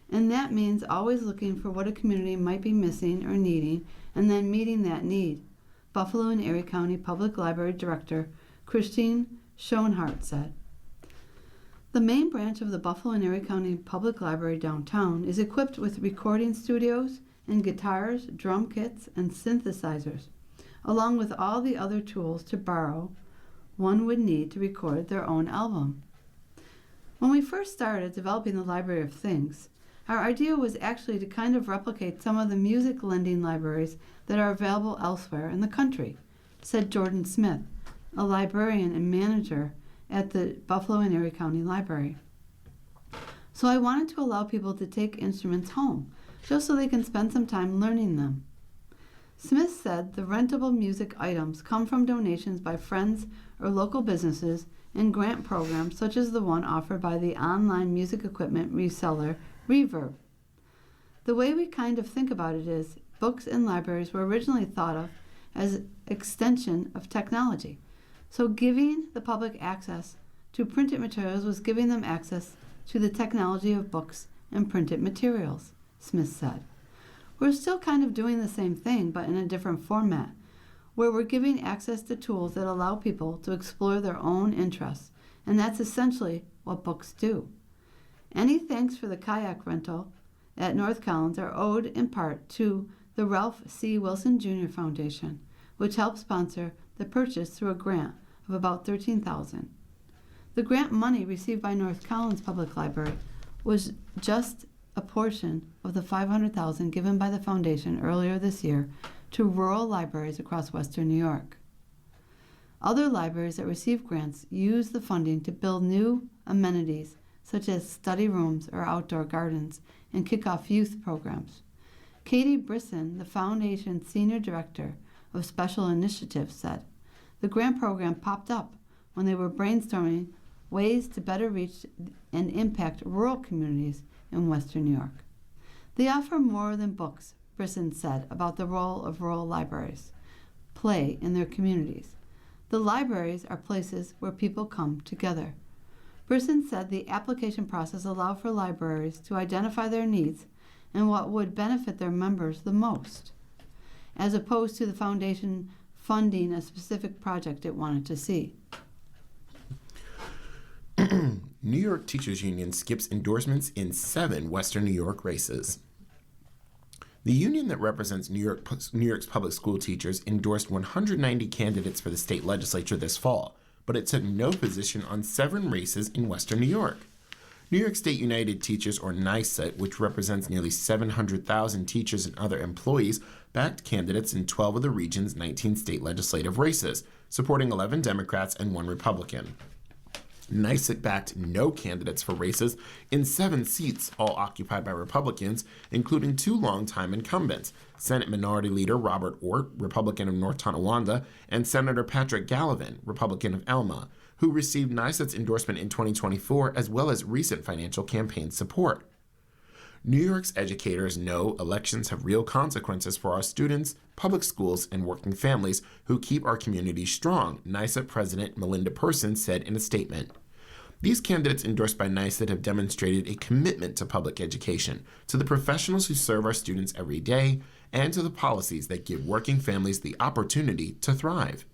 And that means always looking for what a community might be missing or needing and then meeting that need, Buffalo and Erie County Public Library Director Christine Schoenhart said. The main branch of the Buffalo and Erie County Public Library downtown is equipped with recording studios and guitars, drum kits, and synthesizers, along with all the other tools to borrow one would need to record their own album. When we first started developing the Library of Things, our idea was actually to kind of replicate some of the music lending libraries that are available elsewhere in the country, said Jordan Smith, a librarian and manager at the Buffalo and Erie County Library. So I wanted to allow people to take instruments home, just so they can spend some time learning them. Smith said the rentable music items come from donations by friends or local businesses and grant programs such as the one offered by the online music equipment reseller Reverb. The way we kind of think about it is books and libraries were originally thought of as extension of technology. So giving the public access to printed materials was giving them access to the technology of books and printed materials, Smith said. We're still kind of doing the same thing, but in a different format, where we're giving access to tools that allow people to explore their own interests, and that's essentially what books do. Any thanks for the kayak rental at North Collins are owed in part to the Ralph C. Wilson Jr. Foundation, which helped sponsor the purchase through a grant of about $13,000. The grant money received by North Collins Public Library was just a portion of the $500,000 given by the foundation earlier this year to rural libraries across Western New York. Other libraries that receive grants use the funding to build new amenities such as study rooms or outdoor gardens, and kick off youth programs. Katie Brisson, the Foundation's Senior Director of Special Initiatives, said, the grant program popped up when they were brainstorming ways to better reach and impact rural communities in Western New York. They offer more than books, Brisson said about the role of rural libraries play in their communities. The libraries are places where people come together. Brisson said the application process allowed for libraries to identify their needs and what would benefit their members the most, as opposed to the foundation funding a specific project it wanted to see. New York Teachers Union skips endorsements in 7 Western New York races. The union that represents New York's public school teachers endorsed 190 candidates for the state legislature this fall, but it took no position on 7 races in Western New York. New York State United Teachers, or NYSUT, which represents nearly 700,000 teachers and other employees, backed candidates in 12 of the region's 19 state legislative races, supporting 11 Democrats and 1 Republican. NYSUT backed no candidates for races in 7 seats, all occupied by Republicans, including 2 longtime incumbents, Senate Minority Leader Robert Ort, Republican of North Tonawanda, and Senator Patrick Gallivan, Republican of Elma, who received NYSUT's endorsement in 2024 as well as recent financial campaign support. New York's educators know elections have real consequences for our students, public schools, and working families who keep our communities strong, NYSUT President Melinda Person said in a statement. These candidates endorsed by NYSUT have demonstrated a commitment to public education, to the professionals who serve our students every day, and to the policies that give working families the opportunity to thrive.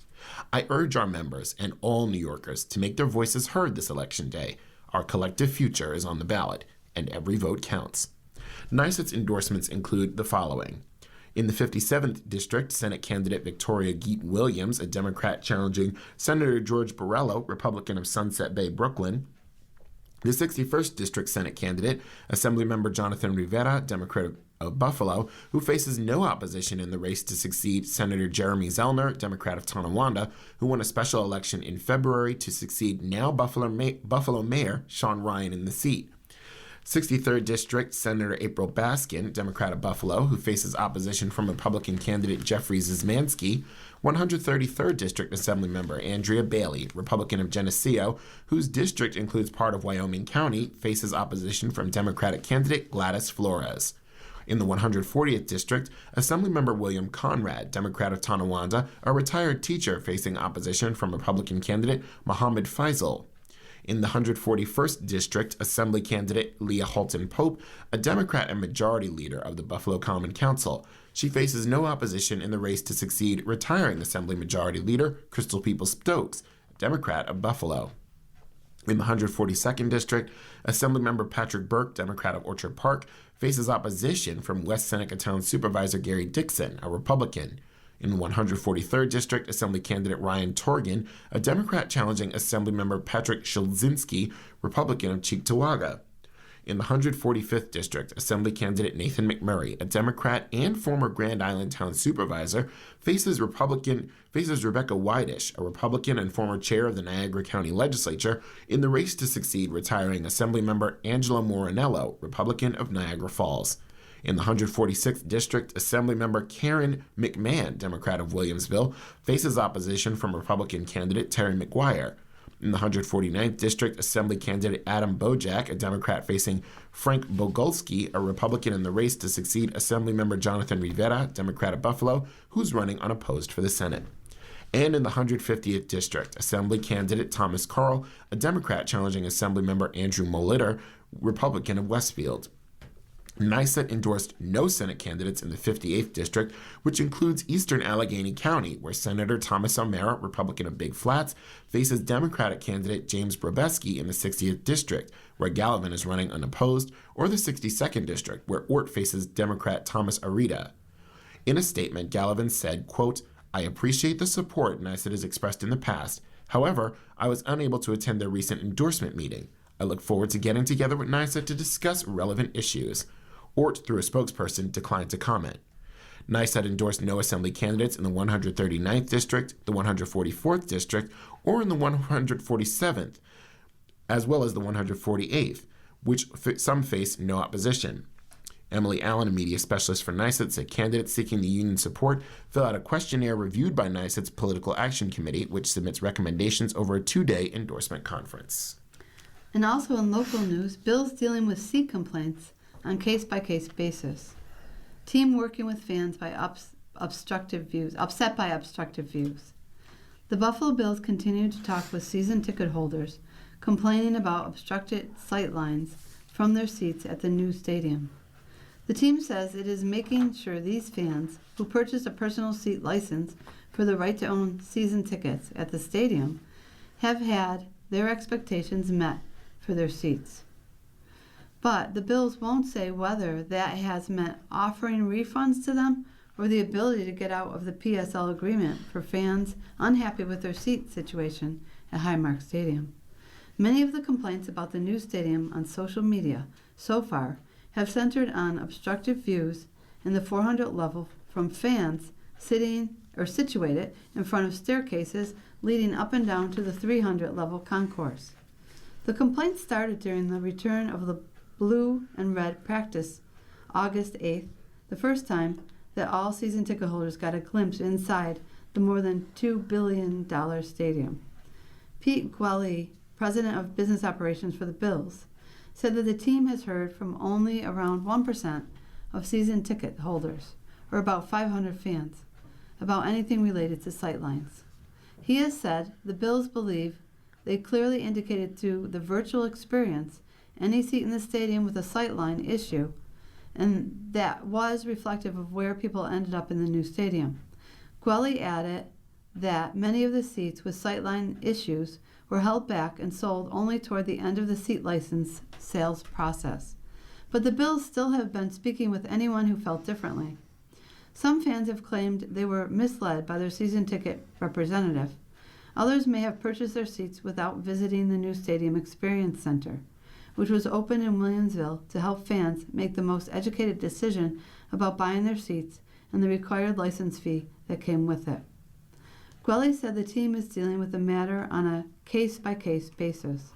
I urge our members and all New Yorkers to make their voices heard this election day. Our collective future is on the ballot, and every vote counts. NYSUT's endorsements include the following. In the 57th District, Senate candidate Victoria Geet Williams, a Democrat challenging Senator George Borrello, Republican of Sunset Bay, Brooklyn. The 61st District Senate candidate, Assemblymember Jonathan Rivera, Democrat of Buffalo, who faces no opposition in the race to succeed Senator Jeremy Zellner, Democrat of Tonawanda, who won a special election in February to succeed now Buffalo Mayor Sean Ryan in the seat. 63rd District, Senator April Baskin, Democrat of Buffalo, who faces opposition from Republican candidate Jeffrey Zizmansky. 133rd District Assemblymember Andrea Bailey, Republican of Geneseo, whose district includes part of Wyoming County, faces opposition from Democratic candidate Gladys Flores. In the 140th District, Assemblymember William Conrad, Democrat of Tonawanda, a retired teacher facing opposition from Republican candidate Mohammed Faisal. In the 141st District, Assembly candidate Leah Halton Pope, a Democrat and majority leader of the Buffalo Common Council. She faces no opposition in the race to succeed retiring Assembly Majority Leader Crystal Peoples-Stokes, a Democrat of Buffalo. In the 142nd District, Assemblymember Patrick Burke, Democrat of Orchard Park, faces opposition from West Seneca Town Supervisor Gary Dixon, a Republican. In the 143rd District, Assembly candidate Ryan Torgan, a Democrat challenging Assemblymember Patrick Shulzinski, Republican of Cheektowaga. In the 145th District, Assembly candidate Nathan McMurray, a Democrat and former Grand Island Town Supervisor, faces Rebecca Wydish, a Republican and former chair of the Niagara County Legislature, in the race to succeed retiring Assemblymember Angela Morinello, Republican of Niagara Falls. In the 146th District, Assemblymember Karen McMahon, Democrat of Williamsville, faces opposition from Republican candidate Terry McGuire. In the 149th District, Assembly candidate Adam Bojack, a Democrat facing Frank Bogulski, a Republican in the race to succeed Assemblymember Jonathan Rivera, Democrat of Buffalo, who's running unopposed for the Senate. And in the 150th District, Assembly candidate Thomas Carl, a Democrat challenging Assemblymember Andrew Molitor, Republican of Westfield. NYSUT endorsed no Senate candidates in the 58th District, which includes eastern Allegheny County, where Senator Thomas O'Mara, Republican of Big Flats, faces Democratic candidate James Brobeski in the 60th District, where Gallivan is running unopposed, or the 62nd District, where Ort faces Democrat Thomas Arita. In a statement, Gallivan said, quote, "I appreciate the support NYSUT has expressed in the past. However, I was unable to attend their recent endorsement meeting. I look forward to getting together with NYSUT to discuss relevant issues." Ort, through a spokesperson, declined to comment. NYSUT endorsed no Assembly candidates in the 139th District, the 144th District, or in the 147th, as well as the 148th, which some face no opposition. Emily Allen, a media specialist for NYSUT, said candidates seeking the union support fill out a questionnaire reviewed by NYSUT's Political Action Committee, which submits recommendations over a 2-day endorsement conference. And also in local news, bills dealing with seat complaints on case-by-case basis. Team working with fans by upset by obstructive views. The Buffalo Bills continue to talk with season ticket holders, complaining about obstructed sight lines from their seats at the new stadium. The team says it is making sure these fans, who purchased a personal seat license for the right to own season tickets at the stadium, have had their expectations met for their seats. But the bills won't say whether that has meant offering refunds to them or the ability to get out of the PSL agreement for fans unhappy with their seat situation at Highmark Stadium. Many of the complaints about the new stadium on social media so far have centered on obstructive views in the 400 level from fans sitting or situated in front of staircases leading up and down to the 300 level concourse. The complaints started during the return of the blue and red practice August 8th, the first time that all season ticket holders got a glimpse inside the more than $2 billion stadium. Pete Gwelly, president of business operations for the Bills, said that the team has heard from only around 1% of season ticket holders, or about 500 fans, about anything related to sightlines. He has said the Bills believe they clearly indicated through the virtual experience any seat in the stadium with a sightline issue, and that was reflective of where people ended up in the new stadium. Gwelly added that many of the seats with sightline issues were held back and sold only toward the end of the seat license sales process. But the Bills still have been speaking with anyone who felt differently. Some fans have claimed they were misled by their season ticket representative. Others may have purchased their seats without visiting the new Stadium Experience Center, which was opened in Williamsville to help fans make the most educated decision about buying their seats and the required license fee that came with it. Gwelly said the team is dealing with the matter on a case-by-case basis.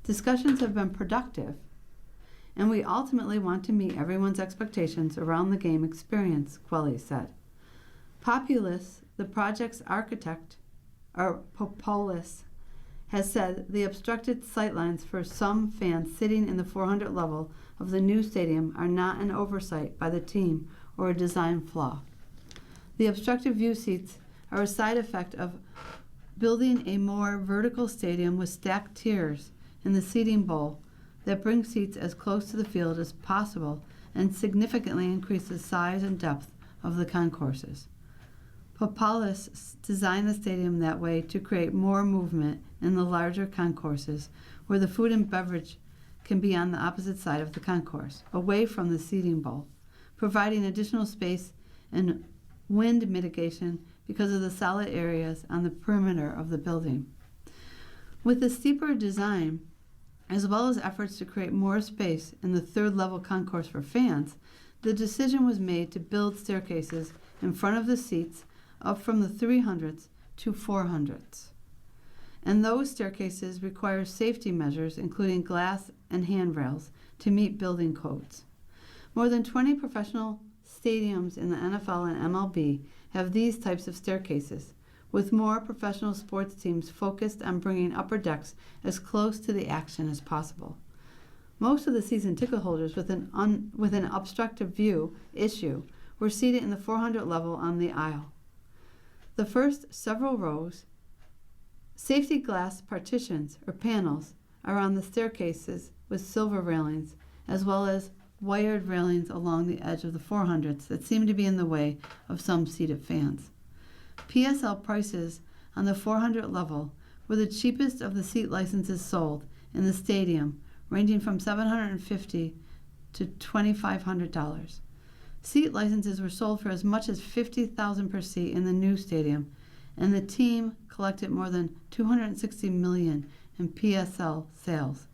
Discussions have been productive, and we ultimately want to meet everyone's expectations around the game experience, Gwelly said. Populus, the project's architect, or Populus, has said the obstructed sightlines for some fans sitting in the 400 level of the new stadium are not an oversight by the team or a design flaw. The obstructive view seats are a side effect of building a more vertical stadium with stacked tiers in the seating bowl that brings seats as close to the field as possible and significantly increase the size and depth of the concourses. Populus designed the stadium that way to create more movement in the larger concourses where the food and beverage can be on the opposite side of the concourse, away from the seating bowl, providing additional space and wind mitigation because of the solid areas on the perimeter of the building. With the steeper design, as well as efforts to create more space in the third level concourse for fans, the decision was made to build staircases in front of the seats up from the 300s to 400s. And those staircases require safety measures, including glass and handrails, to meet building codes. More than 20 professional stadiums in the NFL and MLB have these types of staircases, with more professional sports teams focused on bringing upper decks as close to the action as possible. Most of the season ticket holders with an obstructive view issue were seated in the 400 level on the aisle. The first several rows, safety glass partitions or panels around the staircases with silver railings, as well as wired railings along the edge of the 400s that seem to be in the way of some seated fans. PSL prices on the 400 level were the cheapest of the seat licenses sold in the stadium, ranging from $750 to $2,500. Seat licenses were sold for as much as $50,000 per seat in the new stadium, and the team collected more than $260 million in PSL sales.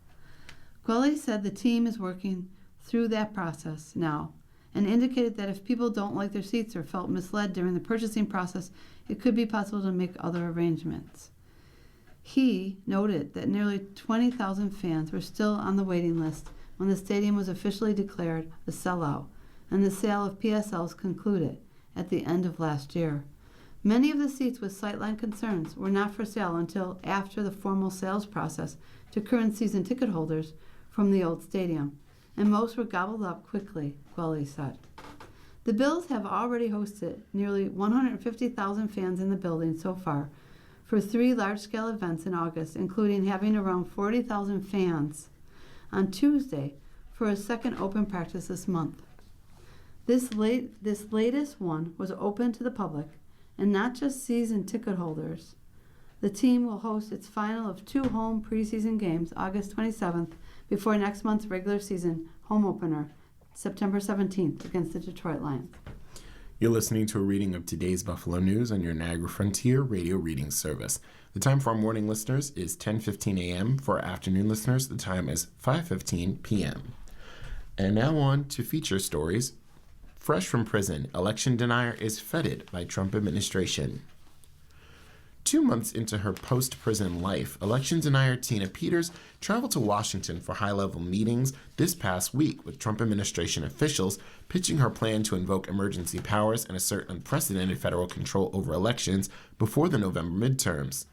Gwelly said the team is working through that process now and indicated that if people don't like their seats or felt misled during the purchasing process, it could be possible to make other arrangements. He noted that nearly 20,000 fans were still on the waiting list when the stadium was officially declared a sellout and the sale of PSLs concluded at the end of last year. Many of the seats with sightline concerns were not for sale until after the formal sales process to current season ticket holders from the old stadium, and most were gobbled up quickly, Gwelly said. The Bills have already hosted nearly 150,000 fans in the building so far for 3 large-scale events in August, including having around 40,000 fans on Tuesday for a second open practice this month. This latest one was open to the public and not just season ticket holders. The team will host its final of 2 home preseason games August 27th before next month's regular season home opener, September 17th, against the Detroit Lions. You're listening to a reading of today's Buffalo News on your Niagara Frontier radio reading service. The time for our morning listeners is 10:15 a.m. For our afternoon listeners, the time is 5:15 p.m. And now on to feature stories. Fresh from prison, election denier is feted by Trump administration. 2 months into her post-prison life, election denier Tina Peters traveled to Washington for high-level meetings this past week with Trump administration officials, pitching her plan to invoke emergency powers and assert unprecedented federal control over elections before the November midterms.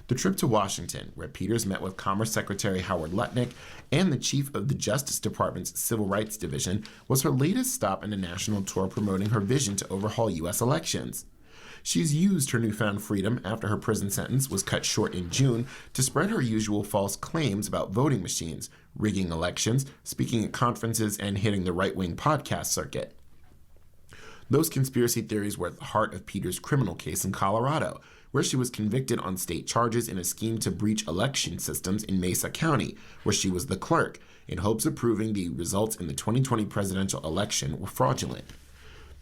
The trip to Washington, where Peters met with Commerce Secretary Howard Lutnick and the chief of the Justice Department's Civil Rights Division, was her latest stop in a national tour promoting her vision to overhaul U.S. elections. She's used her newfound freedom after her prison sentence was cut short in June to spread her usual false claims about voting machines, rigging elections, speaking at conferences, and hitting the right-wing podcast circuit. Those conspiracy theories were at the heart of Peters' criminal case in Colorado, where she was convicted on state charges in a scheme to breach election systems in Mesa County, where she was the clerk, in hopes of proving the results in the 2020 presidential election were fraudulent.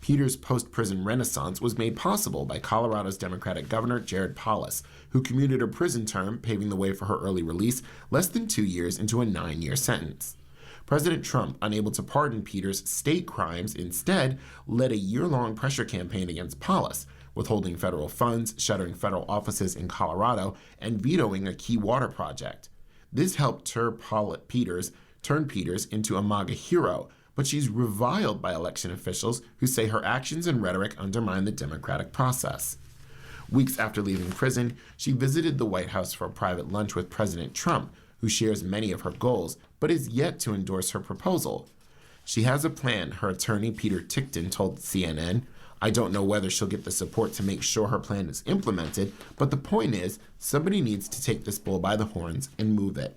Peters' post-prison renaissance was made possible by Colorado's Democratic Governor Jared Polis, who commuted her prison term, paving the way for her early release less than 2 years into a 9-year sentence. President Trump, unable to pardon Peters' state crimes, instead led a year-long pressure campaign against Polis, withholding federal funds, shuttering federal offices in Colorado, and vetoing a key water project. This helped turn Peters into a MAGA hero, but she's reviled by election officials who say her actions and rhetoric undermine the democratic process. Weeks after leaving prison, she visited the White House for a private lunch with President Trump, who shares many of her goals, but is yet to endorse her proposal. She has a plan, her attorney Peter Tickton told CNN. I don't know whether she'll get the support to make sure her plan is implemented, but the point is, somebody needs to take this bull by the horns and move it.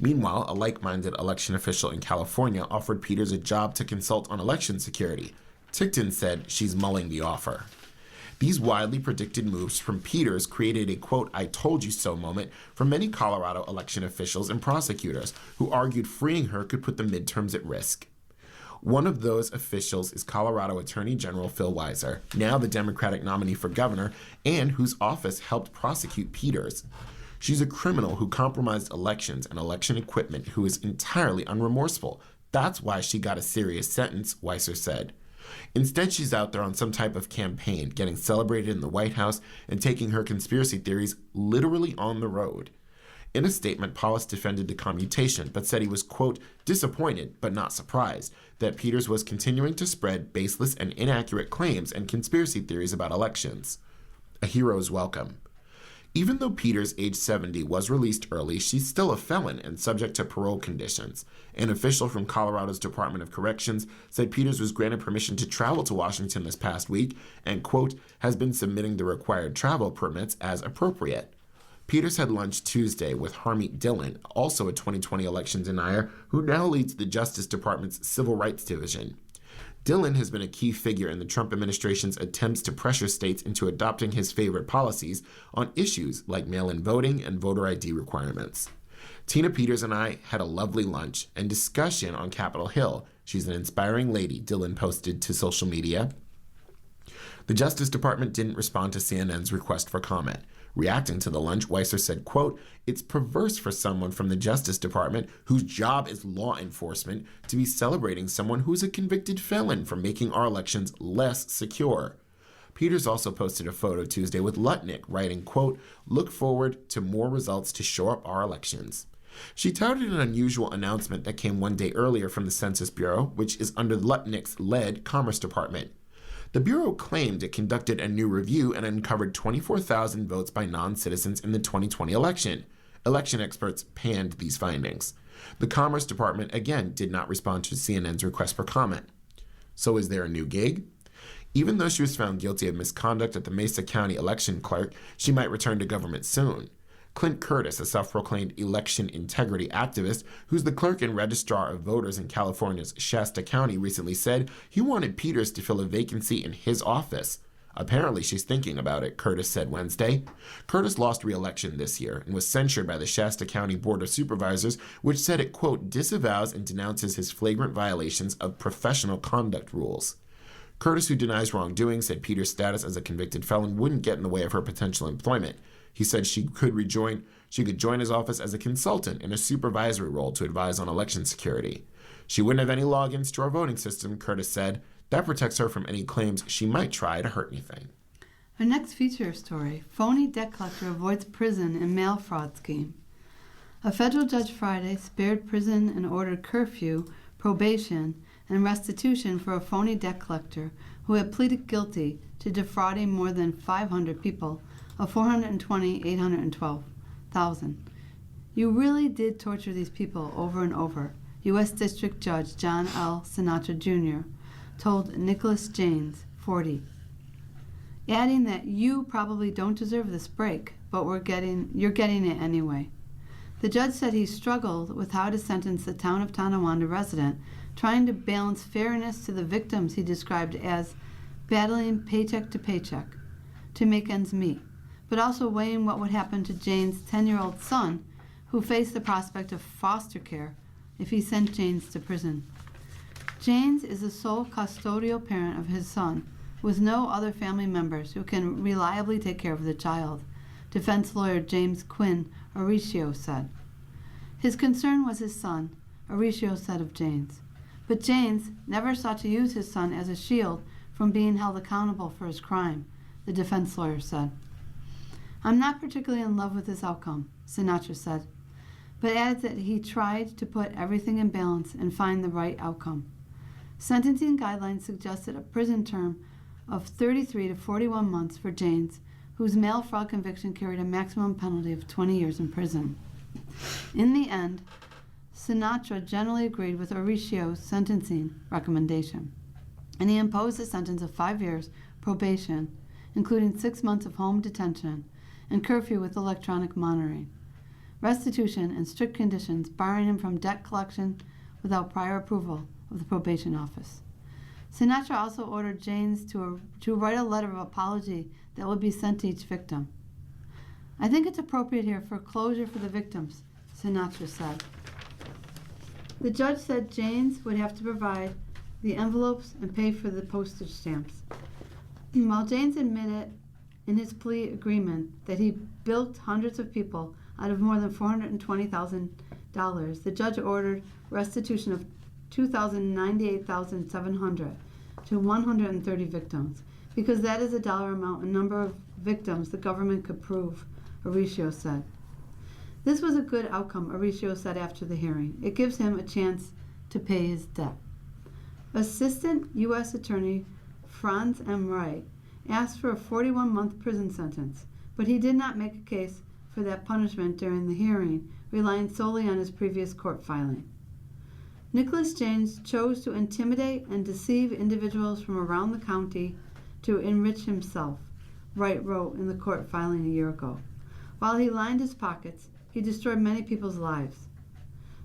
Meanwhile, a like-minded election official in California offered Peters a job to consult on election security. Tickton said she's mulling the offer. These widely predicted moves from Peters created a, quote, I told you so moment for many Colorado election officials and prosecutors who argued freeing her could put the midterms at risk. One of those officials is Colorado Attorney General Phil Weiser, now the Democratic nominee for governor, and whose office helped prosecute Peters. She's a criminal who compromised elections and election equipment who is entirely unremorseful. That's why she got a serious sentence, Weiser said. Instead, she's out there on some type of campaign, getting celebrated in the White House and taking her conspiracy theories literally on the road. In a statement, Polis defended the commutation, but said he was, quote, disappointed but not surprised that Peters was continuing to spread baseless and inaccurate claims and conspiracy theories about elections. A hero's welcome. Even though Peters, age 70, was released early, she's still a felon and subject to parole conditions. An official from Colorado's Department of Corrections said Peters was granted permission to travel to Washington this past week and, quote, has been submitting the required travel permits as appropriate. Peters had lunch Tuesday with Harmeet Dillon, also a 2020 election denier, who now leads the Justice Department's Civil Rights Division. Dillon has been a key figure in the Trump administration's attempts to pressure states into adopting his favorite policies on issues like mail-in voting and voter ID requirements. Tina Peters and I had a lovely lunch and discussion on Capitol Hill. She's an inspiring lady, Dillon posted to social media. The Justice Department didn't respond to CNN's request for comment. Reacting to the lunch, Weiser said, quote, it's perverse for someone from the Justice Department, whose job is law enforcement, to be celebrating someone who's a convicted felon for making our elections less secure. Peters also posted a photo Tuesday with Lutnick, writing, quote, look forward to more results to shore up our elections. She touted an unusual announcement that came one day earlier from the Census Bureau, which is under Lutnick's led Commerce Department. The Bureau claimed it conducted a new review and uncovered 24,000 votes by non-citizens in the 2020 election. Election experts panned these findings. The Commerce Department, again, did not respond to CNN's request for comment. So is there a new gig? Even though she was found guilty of misconduct at the Mesa County election clerk, she might return to government soon. Clint Curtis, a self-proclaimed election integrity activist who's the clerk and registrar of voters in California's Shasta County, recently said he wanted Peters to fill a vacancy in his office. Apparently, she's thinking about it, Curtis said Wednesday. Curtis lost re-election this year and was censured by the Shasta County Board of Supervisors, which said it, quote, disavows and denounces his flagrant violations of professional conduct rules. Curtis, who denies wrongdoing, said Peter's status as a convicted felon wouldn't get in the way of her potential employment. He said she could join his office as a consultant in a supervisory role to advise on election security. She wouldn't have any logins to our voting system, Curtis said. That protects her from any claims she might try to hurt anything. Our next feature story, phony debt collector avoids prison in mail fraud scheme. A federal judge Friday spared prison and ordered curfew, probation, and restitution for a phony debt collector who had pleaded guilty to defrauding more than 500 people of $420,812,000. You really did torture these people over and over, U.S. District Judge John L. Sinatra Jr. told Nicholas Janes, 40, adding that you probably don't deserve this break, but you're getting it anyway. The judge said he struggled with how to sentence the town of Tonawanda resident, trying to balance fairness to the victims he described as battling paycheck to paycheck to make ends meet, but also weighing what would happen to Jane's 10-year-old son, who faced the prospect of foster care if he sent Janes to prison. Janes is the sole custodial parent of his son, with no other family members who can reliably take care of the child, defense lawyer James Quinn Auricio said. His concern was his son, Auricio said of Janes. But Janes never sought to use his son as a shield from being held accountable for his crime, the defense lawyer said. I'm not particularly in love with this outcome, Sinatra said, but added that he tried to put everything in balance and find the right outcome. Sentencing guidelines suggested a prison term of 33 to 41 months for Janes, whose mail fraud conviction carried a maximum penalty of 20 years in prison. In the end, Sinatra generally agreed with Auricio's sentencing recommendation, and he imposed a sentence of 5 years probation, including 6 months of home detention and curfew with electronic monitoring, restitution, and strict conditions barring him from debt collection without prior approval of the probation office. Sinatra also ordered Janes to write a letter of apology that would be sent to each victim. I think it's appropriate here for closure for the victims, Sinatra said. The judge said Janes would have to provide the envelopes and pay for the postage stamps. While Janes admitted in his plea agreement that he bilked hundreds of people out of more than $420,000, the judge ordered restitution of $2,098,700 to 130 victims, because that is a dollar amount and number of victims the government could prove, Auricio said. This was a good outcome, Auricio said after the hearing. It gives him a chance to pay his debt. Assistant U.S. Attorney Franz M. Wright asked for a 41-month prison sentence, but he did not make a case for that punishment during the hearing, relying solely on his previous court filing. Nicholas Janes chose to intimidate and deceive individuals from around the county to enrich himself, Wright wrote in the court filing a year ago. While he lined his pockets, he destroyed many people's lives.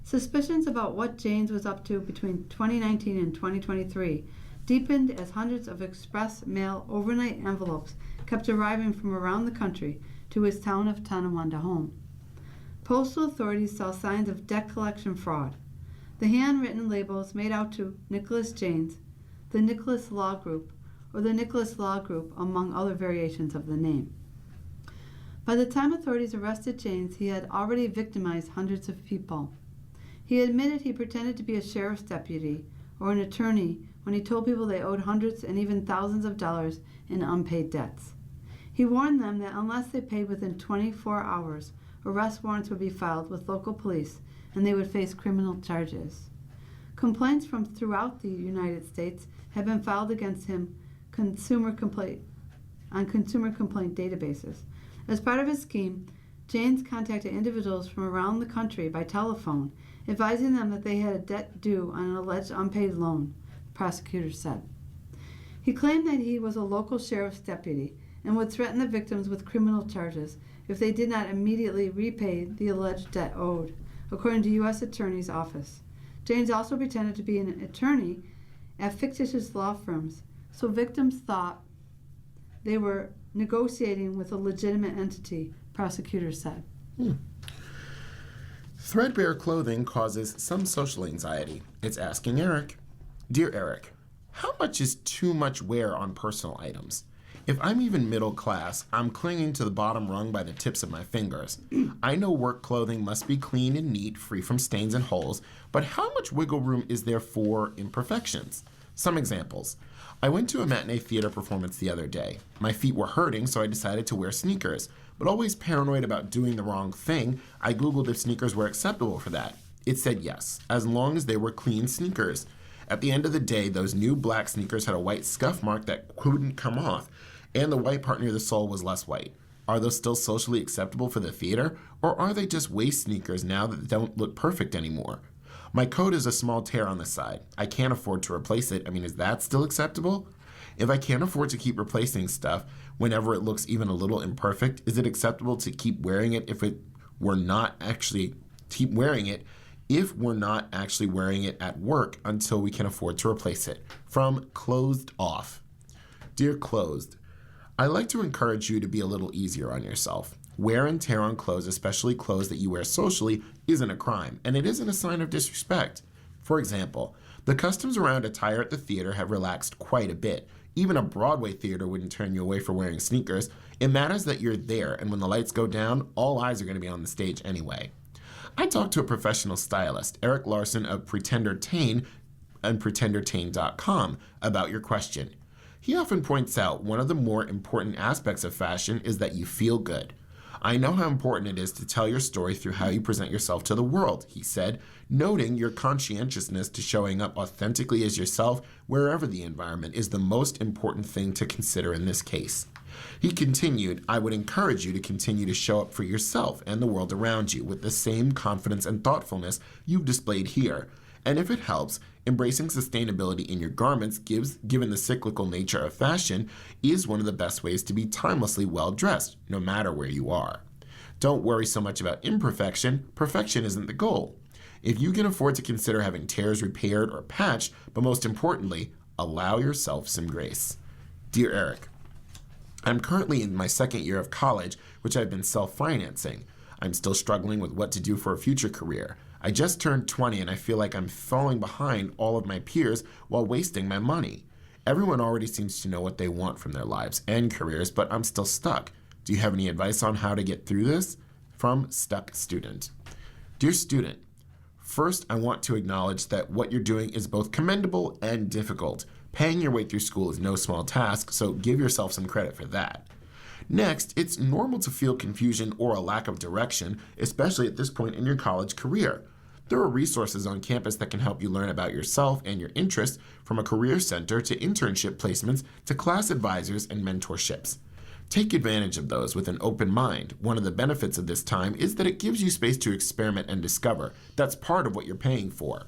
Suspicions about what Janes was up to between 2019 and 2023 deepened as hundreds of express mail overnight envelopes kept arriving from around the country to his town of Tonawanda home. Postal authorities saw signs of debt collection fraud. The handwritten labels made out to Nicholas Janes, the Nicholas Law Group, or the Nicholas Law Group, among other variations of the name. By the time authorities arrested Janes, he had already victimized hundreds of people. He admitted he pretended to be a sheriff's deputy or an attorney when he told people they owed hundreds and even thousands of dollars in unpaid debts. He warned them that unless they paid within 24 hours, arrest warrants would be filed with local police and they would face criminal charges. Complaints from throughout the United States have been filed against him on consumer complaint databases. As part of his scheme, Janes contacted individuals from around the country by telephone, advising them that they had a debt due on an alleged unpaid loan, the prosecutor said. He claimed that he was a local sheriff's deputy and would threaten the victims with criminal charges if they did not immediately repay the alleged debt owed, according to U.S. Attorney's Office. Janes also pretended to be an attorney at fictitious law firms, so victims thought They were negotiating with a legitimate entity, prosecutors said. Threadbare clothing causes some social anxiety. It's asking Eric. Dear Eric, how much is too much wear on personal items? If I'm even middle class, I'm clinging to the bottom rung by the tips of my fingers. I know work clothing must be clean and neat, free from stains and holes, but how much wiggle room is there for imperfections? Some examples. I went to a matinee theater performance the other day. My feet were hurting, so I decided to wear sneakers. But always paranoid about doing the wrong thing, I Googled if sneakers were acceptable for that. It said yes, as long as they were clean sneakers. At the end of the day, those new black sneakers had a white scuff mark that couldn't come off, and the white part near the sole was less white. Are those still socially acceptable for the theater, or are they just waste sneakers now that they don't look perfect anymore? My coat is a small tear on the side. I can't afford to replace it. Is that still acceptable? If I can't afford to keep replacing stuff whenever it looks even a little imperfect, is it acceptable to keep wearing it if we're not actually wearing it at work until we can afford to replace it? From Closed Off. Dear Closed, I like to encourage you to be a little easier on yourself. Wear and tear on clothes, especially clothes that you wear socially, isn't a crime, and it isn't a sign of disrespect. For example, the customs around attire at the theater have relaxed quite a bit. Even a Broadway theater wouldn't turn you away for wearing sneakers. It matters that you're there, and when the lights go down, all eyes are going to be on the stage anyway. I talked to a professional stylist, Eric Larson of Pretender Tane and PretenderTane.com, about your question. He often points out one of the more important aspects of fashion is that you feel good. I know how important it is to tell your story through how you present yourself to the world, he said, noting your conscientiousness to showing up authentically as yourself wherever the environment is the most important thing to consider in this case. He continued, I would encourage you to continue to show up for yourself and the world around you with the same confidence and thoughtfulness you've displayed here. And if it helps, embracing sustainability in your garments, given the cyclical nature of fashion, is one of the best ways to be timelessly well-dressed, no matter where you are. Don't worry so much about imperfection. Perfection isn't the goal. If you can afford to consider having tears repaired or patched, but most importantly, allow yourself some grace. Dear Eric, I'm currently in my second year of college, which I've been self-financing. I'm still struggling with what to do for a future career. I just turned 20 and I feel like I'm falling behind all of my peers while wasting my money. Everyone already seems to know what they want from their lives and careers, but I'm still stuck. Do you have any advice on how to get through this? From Stuck Student. Dear student, first I want to acknowledge that what you're doing is both commendable and difficult. Paying your way through school is no small task, so give yourself some credit for that. Next, it's normal to feel confusion or a lack of direction, especially at this point in your college career. There are resources on campus that can help you learn about yourself and your interests, from a career center to internship placements to class advisors and mentorships. Take advantage of those with an open mind. One of the benefits of this time is that it gives you space to experiment and discover. That's part of what you're paying for.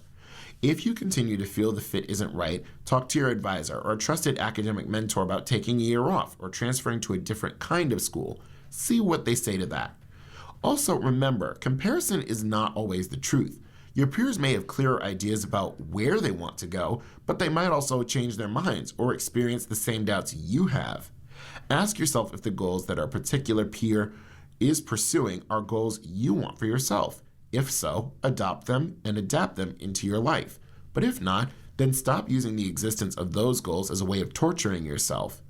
If you continue to feel the fit isn't right, talk to your advisor or a trusted academic mentor about taking a year off or transferring to a different kind of school. See what they say to that. Also, remember, comparison is not always the truth. Your peers may have clearer ideas about where they want to go, but they might also change their minds or experience the same doubts you have. Ask yourself if the goals that a particular peer is pursuing are goals you want for yourself. If so, adopt them and adapt them into your life. But if not, then stop using the existence of those goals as a way of torturing yourself.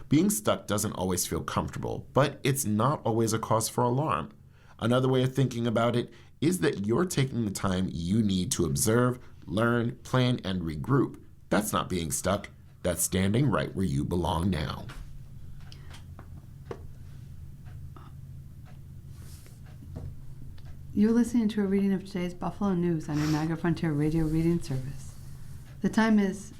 Being stuck doesn't always feel comfortable, but it's not always a cause for alarm. Another way of thinking about it is that you're taking the time you need to observe, learn, plan, and regroup. That's not being stuck. That's standing right where you belong now. You're listening to a reading of today's Buffalo News on your Niagara Frontier Radio Reading Service. The time is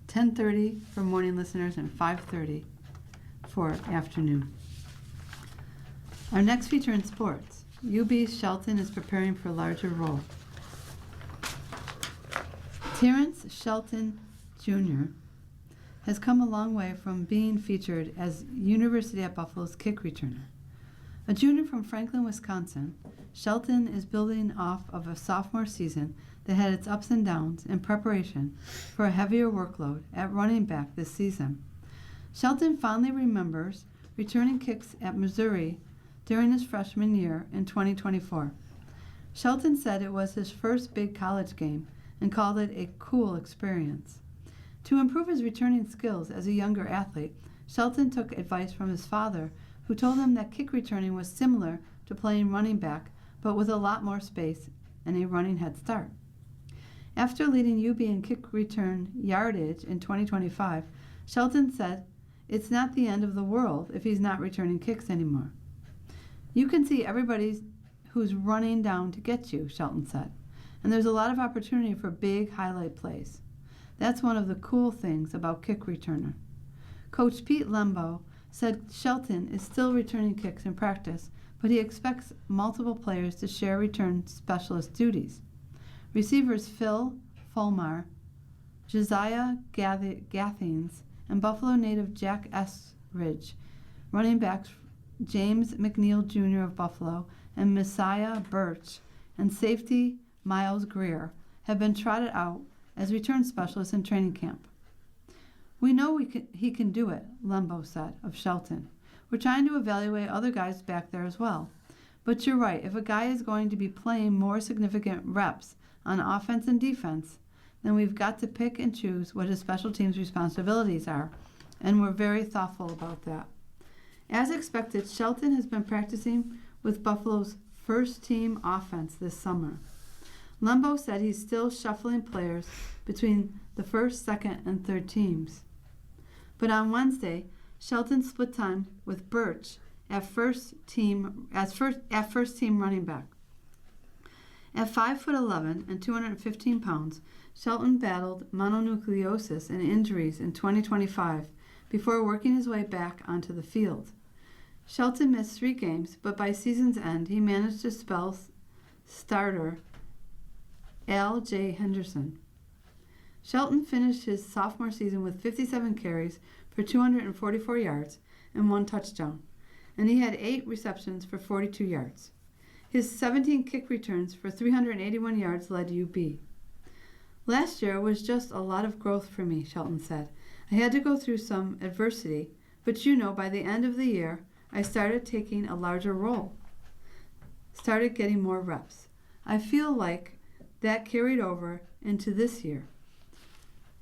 10:30 for morning listeners and 5:30 for afternoon. Our next feature in sports. UB Shelton is preparing for a larger role. Terrence Shelton Jr. has come a long way from being featured as University at Buffalo's kick returner. A junior from Franklin, Wisconsin, Shelton is building off of a sophomore season that had its ups and downs in preparation for a heavier workload at running back this season. Shelton fondly remembers returning kicks at Missouri during his freshman year in 2024. Shelton said it was his first big college game and called it a cool experience. To improve his returning skills as a younger athlete, Shelton took advice from his father, who told him that kick returning was similar to playing running back, but with a lot more space and a running head start. After leading UB in kick return yardage in 2025, Shelton said, "It's not the end of the world if he's not returning kicks anymore. You can see everybody who's running down to get you," Shelton said, "and there's a lot of opportunity for big highlight plays. That's one of the cool things about kick returner." Coach Pete Lembo said Shelton is still returning kicks in practice, but he expects multiple players to share return specialist duties. Receivers Phil Fulmar, Josiah Gathings, and Buffalo native Jack Esridge, running backs James McNeil Jr. of Buffalo and Messiah Birch, and safety Miles Greer have been trotted out as return specialists in training camp. "We know he can do it," Lembo said of Shelton. "We're trying to evaluate other guys back there as well. But you're right, if a guy is going to be playing more significant reps on offense and defense, then we've got to pick and choose what his special teams responsibilities are, and we're very thoughtful about that." As expected, Shelton has been practicing with Buffalo's first team offense this summer. Lembo said he's still shuffling players between the first, second, and third teams. But on Wednesday, Shelton split time with Birch at first team running back. At 5'11" and 215 pounds, Shelton battled mononucleosis and injuries in 2025 before working his way back onto the field. Shelton missed 3 games, but by season's end, he managed to spell starter Al J. Henderson. Shelton finished his sophomore season with 57 carries for 244 yards and 1 touchdown, and he had 8 receptions for 42 yards. His 17 kick returns for 381 yards led UB. "Last year was just a lot of growth for me," Shelton said. "I had to go through some adversity, but by the end of the year, I started taking a larger role, started getting more reps. I feel like that carried over into this year."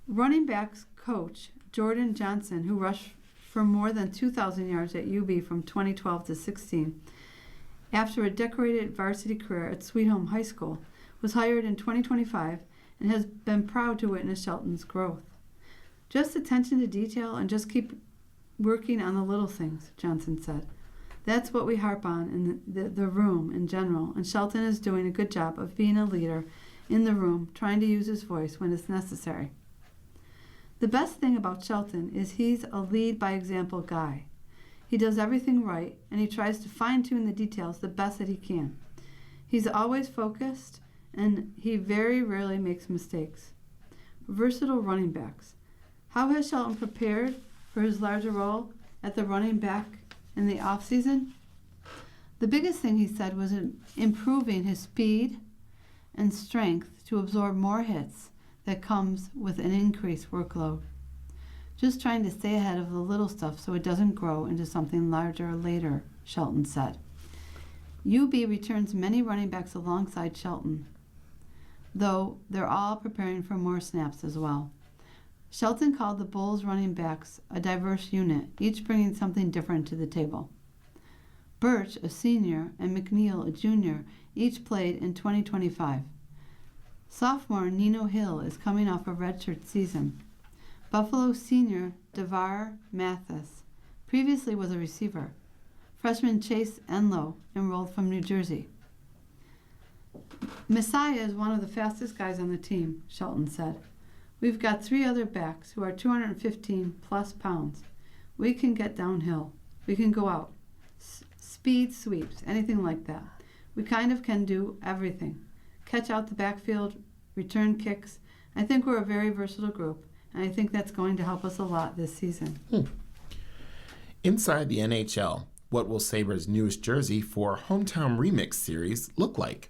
Running backs coach Jordan Johnson, who rushed for more than 2,000 yards at UB from 2012 to 16, after a decorated varsity career at Sweet Home High School, was hired in 2025 and has been proud to witness Shelton's growth. "Just attention to detail and just keep working on the little things," Johnson said. "That's what we harp on in the room in general, and Shelton is doing a good job of being a leader in the room, trying to use his voice when it's necessary." The best thing about Shelton is he's a lead-by-example guy. He does everything right, and he tries to fine-tune the details the best that he can. He's always focused, and he very rarely makes mistakes. Versatile running backs. How has Shelton prepared for his larger role at the running back in the offseason? The biggest thing he said was improving his speed and strength to absorb more hits that comes with an increased workload. "Just trying to stay ahead of the little stuff so it doesn't grow into something larger later," Shelton said. UB returns many running backs alongside Shelton, though they're all preparing for more snaps as well. Shelton called the Bulls running backs a diverse unit, each bringing something different to the table. Birch, a senior, and McNeil, a junior, each played in 2025. Sophomore Nino Hill is coming off a redshirt season. Buffalo senior DeVar Mathis previously was a receiver. Freshman Chase Enlow enrolled from New Jersey. "Messiah is one of the fastest guys on the team," Shelton said. "We've got 3 other backs who are 215 plus pounds. We can get downhill. We can go out. Speed sweeps, anything like that. We kind of can do everything. Catch out the backfield, return kicks. I think we're a very versatile group, and I think that's going to help us a lot this season." Inside the NHL, what will Sabres' newest jersey for Hometown Remix series look like?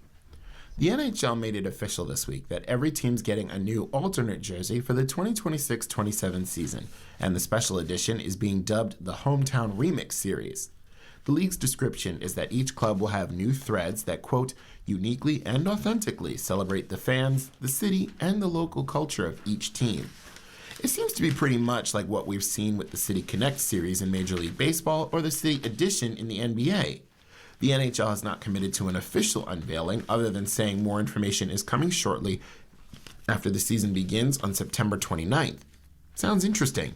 The NHL made it official this week that every team's getting a new alternate jersey for the 2026-27 season, and the special edition is being dubbed the Hometown Remix Series. The league's description is that each club will have new threads that, quote, uniquely and authentically celebrate the fans, the city, and the local culture of each team. It seems to be pretty much like what we've seen with the City Connect series in Major League Baseball or the City Edition in the NBA. The NHL has not committed to an official unveiling other than saying more information is coming shortly after the season begins on September 29th. Sounds interesting.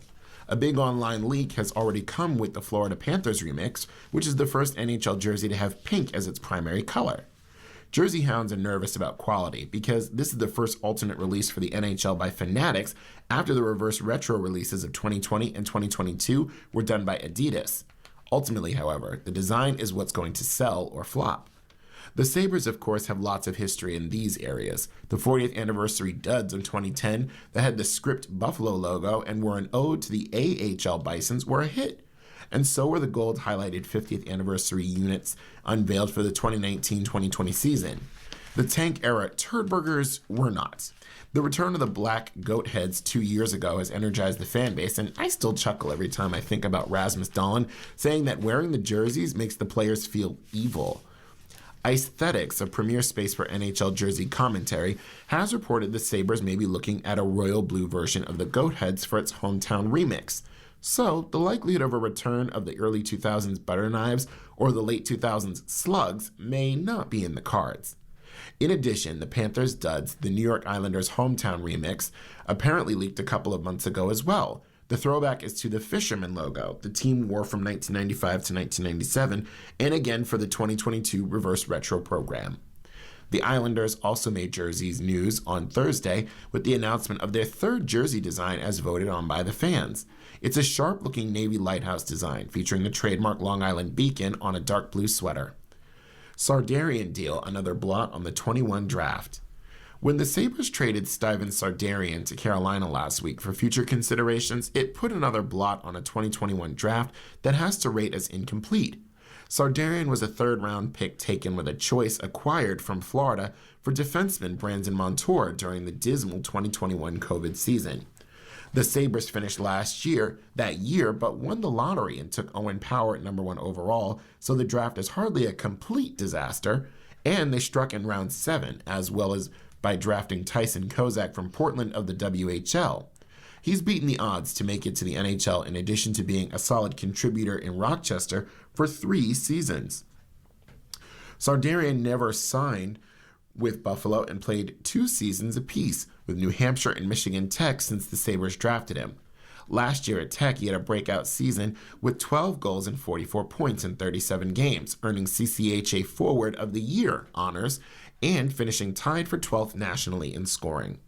A big online leak has already come with the Florida Panthers remix, which is the first NHL jersey to have pink as its primary color. Jersey hounds are nervous about quality because this is the first alternate release for the NHL by Fanatics after the reverse retro releases of 2020 and 2022 were done by Adidas. Ultimately, however, the design is what's going to sell or flop. The Sabres, of course, have lots of history in these areas. The 40th anniversary duds in 2010 that had the script Buffalo logo and were an ode to the AHL Bisons were a hit. And so were the gold highlighted 50th anniversary units unveiled for the 2019-2020 season. The tank era Turdburgers were not. The return of the black goat heads 2 years ago has energized the fan base, and I still chuckle every time I think about Rasmus Dahlin saying that wearing the jerseys makes the players feel evil. Aesthetics, a premier space for NHL jersey commentary, has reported the Sabres may be looking at a royal blue version of the goat heads for its hometown remix. So, the likelihood of a return of the early 2000s butter knives or the late 2000s slugs may not be in the cards. In addition, the Panthers duds, the New York Islanders hometown remix, apparently leaked a couple of months ago as well. The throwback is to the Fisherman logo the team wore from 1995 to 1997, and again for the 2022 reverse retro program. The Islanders also made jerseys news on Thursday with the announcement of their third jersey design as voted on by the fans. It's a sharp-looking navy lighthouse design featuring the trademark Long Island beacon on a dark blue sweater. Sardarian deal, another blot on the 21 draft. When the Sabres traded Steven Sardarian to Carolina last week for future considerations, it put another blot on a 2021 draft that has to rate as incomplete. Sardarian was a third-round pick taken with a choice acquired from Florida for defenseman Brandon Montour during the dismal 2021 COVID season. The Sabres finished that year, but won the lottery and took Owen Power at number 1 overall, so the draft is hardly a complete disaster, and they struck in round 7, as well as by drafting Tyson Kozak from Portland of the WHL. He's beaten the odds to make it to the NHL in addition to being a solid contributor in Rochester for 3 seasons. Sardarian never signed with Buffalo and played 2 seasons apiece with New Hampshire and Michigan Tech since the Sabres drafted him. Last year at Tech, he had a breakout season with 12 goals and 44 points in 37 games, earning CCHA Forward of the Year honors and finishing tied for 12th nationally in scoring.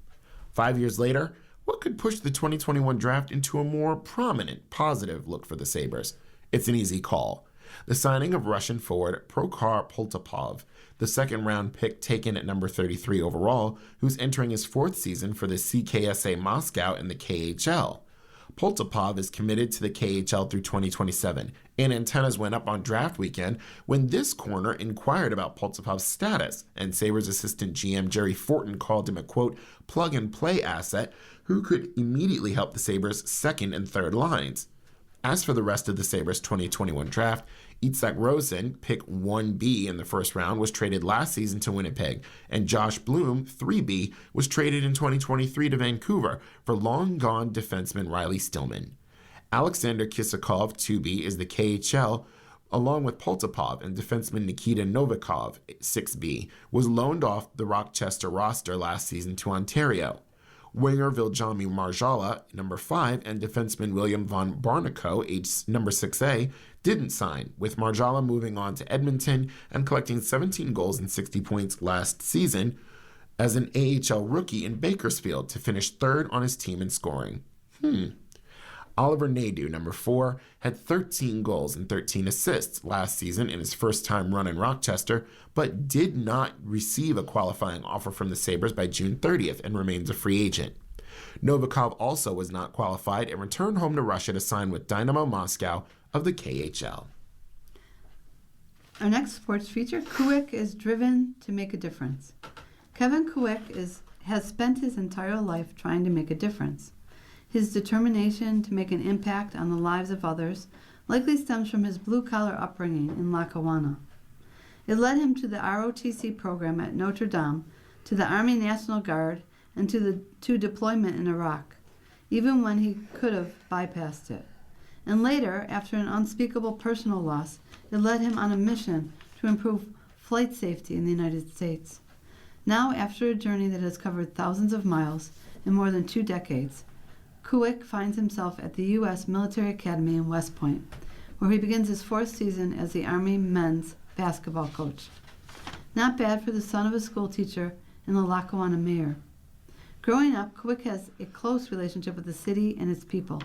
5 years later, what could push the 2021 draft into a more prominent, positive look for the Sabres? It's an easy call. The signing of Russian forward Prokhor Poltapov, the second-round pick taken at number 33 overall, who's entering his 4th season for the CKSA Moscow and the KHL. Poltapov is committed to the KHL through 2027, and antennas went up on draft weekend when this corner inquired about Poltapov's status, and Sabres assistant GM Jerry Fortin called him a, quote, plug-and-play asset who could immediately help the Sabres' second and third lines. As for the rest of the Sabres' 2021 draft, Itzhak Rosen, pick 1B in the first round, was traded last season to Winnipeg, and Josh Bloom, 3B, was traded in 2023 to Vancouver for long-gone defenseman Riley Stillman. Alexander Kisakov, 2B, is the KHL, along with Poltapov, and defenseman Nikita Novikov, 6B, was loaned off the Rochester roster last season to Ontario. Winger Viljami Marjala, number 5, and defenseman William von Barnico, number 6A, didn't sign, with Marjala moving on to Edmonton and collecting 17 goals and 60 points last season as an AHL rookie in Bakersfield to finish 3rd on his team in scoring. Oliver Nadeau, number 4, had 13 goals and 13 assists last season in his first time run in Rochester, but did not receive a qualifying offer from the Sabres by June 30th and remains a free agent. Novikov also was not qualified and returned home to Russia to sign with Dynamo Moscow of the KHL. Our next sports feature, Kuwik is driven to make a difference. Kevin Kuick has spent his entire life trying to make a difference. His determination to make an impact on the lives of others likely stems from his blue-collar upbringing in Lackawanna. It led him to the ROTC program at Notre Dame, to the Army National Guard, and to deployment in Iraq, even when he could have bypassed it. And later, after an unspeakable personal loss, it led him on a mission to improve flight safety in the United States. Now, after a journey that has covered thousands of miles in more than 2 decades, Kuick finds himself at the U.S. Military Academy in West Point, where he begins his 4th season as the Army men's basketball coach. Not bad for the son of a school teacher and the Lackawanna mayor. Growing up, Kuick has a close relationship with the city and its people.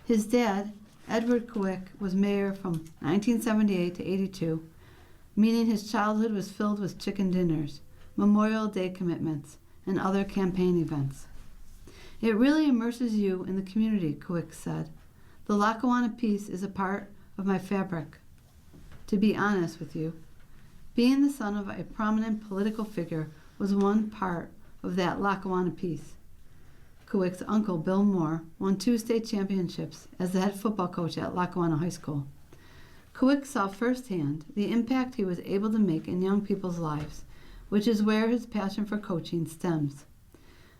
His dad, Edward Kuick, was mayor from 1978 to 82, meaning his childhood was filled with chicken dinners, Memorial Day commitments, and other campaign events. It really immerses you in the community, Kuick said. The Lackawanna piece is a part of my fabric. To be honest with you, being the son of a prominent political figure was one part of that Lackawanna piece. Kuick's uncle, Bill Moore, won 2 state championships as the head football coach at Lackawanna High School. Kuick saw firsthand the impact he was able to make in young people's lives, which is where his passion for coaching stems.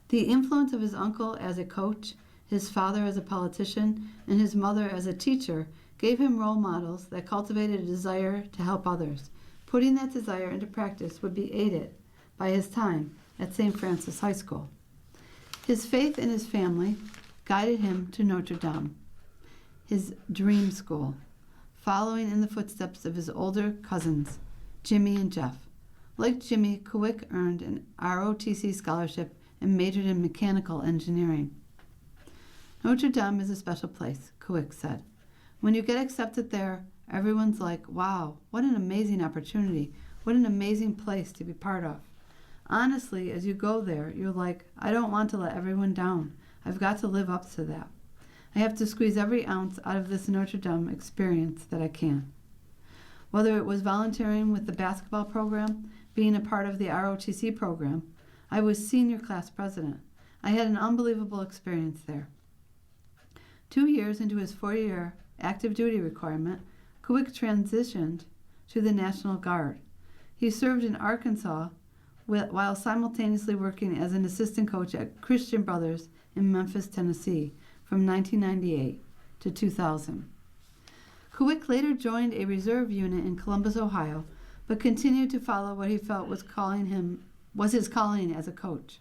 The influence of his uncle as a coach, his father as a politician, and his mother as a teacher gave him role models that cultivated a desire to help others. Putting that desire into practice would be aided by his time at St. Francis High School. His faith in his family guided him to Notre Dame, his dream school, following in the footsteps of his older cousins, Jimmy and Jeff. Like Jimmy, Kuick earned an ROTC scholarship and majored in mechanical engineering. Notre Dame is a special place, Kuick said. When you get accepted there, everyone's like, wow, what an amazing opportunity, what an amazing place to be part of. Honestly, as you go there, you're like, I don't want to let everyone down. I've got to live up to that. I have to squeeze every ounce out of this Notre Dame experience that I can. Whether it was volunteering with the basketball program, being a part of the ROTC program, I was senior class president. I had an unbelievable experience there. 2 years into his 4-year active duty requirement, Kuick transitioned to the National Guard. He served in Arkansas while simultaneously working as an assistant coach at Christian Brothers in Memphis, Tennessee, from 1998 to 2000. Kuick later joined a reserve unit in Columbus, Ohio, but continued to follow what he felt was his calling as a coach.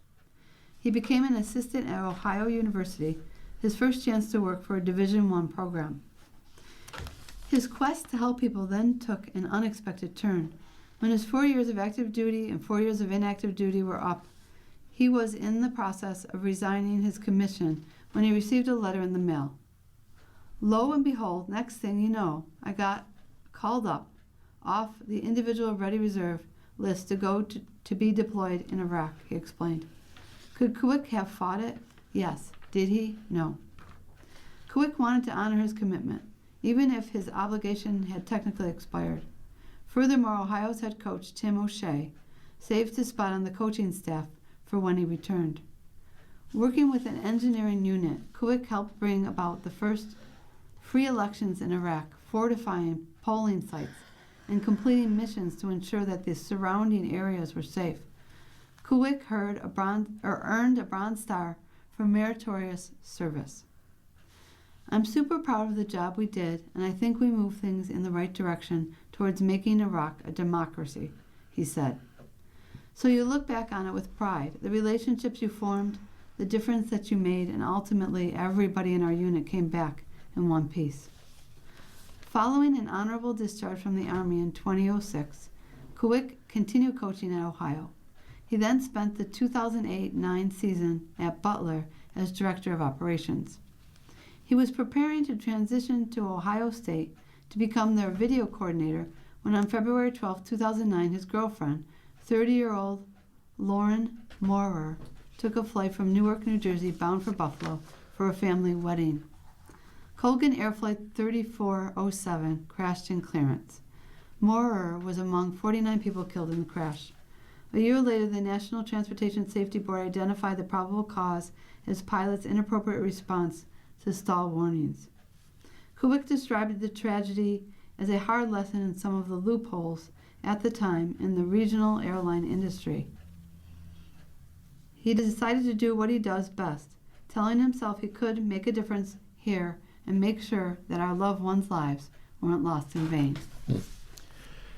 He became an assistant at Ohio University, his first chance to work for a Division I program. His quest to help people then took an unexpected turn. When his 4 years of active duty and 4 years of inactive duty were up, he was in the process of resigning his commission when he received a letter in the mail. Lo and behold, next thing you know, I got called up off the individual ready reserve list to go to be deployed in Iraq, he explained. Could Kuick have fought it? Yes. Did he? No. Kuick wanted to honor his commitment, even if his obligation had technically expired. Furthermore, Ohio's head coach, Tim O'Shea, saved his spot on the coaching staff for when he returned. Working with an engineering unit, Kuick helped bring about the first free elections in Iraq, fortifying polling sites, and completing missions to ensure that the surrounding areas were safe. Kuick earned a Bronze Star for meritorious service. I'm super proud of the job we did, and I think we moved things in the right direction towards making Iraq a democracy, he said. So you look back on it with pride, the relationships you formed, the difference that you made, and ultimately everybody in our unit came back in one piece. Following an honorable discharge from the Army in 2006, Kuick continued coaching at Ohio. He then spent the 2008-09 season at Butler as Director of Operations. He was preparing to transition to Ohio State to become their video coordinator when on February 12, 2009, his girlfriend, 30-year-old Lauren Moorer, took a flight from Newark, New Jersey, bound for Buffalo for a family wedding. Colgan Air Flight 3407 crashed in Clarence. Moorer was among 49 people killed in the crash. A year later, the National Transportation Safety Board identified the probable cause as pilots' inappropriate response to stall warnings. Kubik described the tragedy as a hard lesson in some of the loopholes at the time in the regional airline industry. He decided to do what he does best, telling himself he could make a difference here and make sure that our loved ones' lives weren't lost in vain.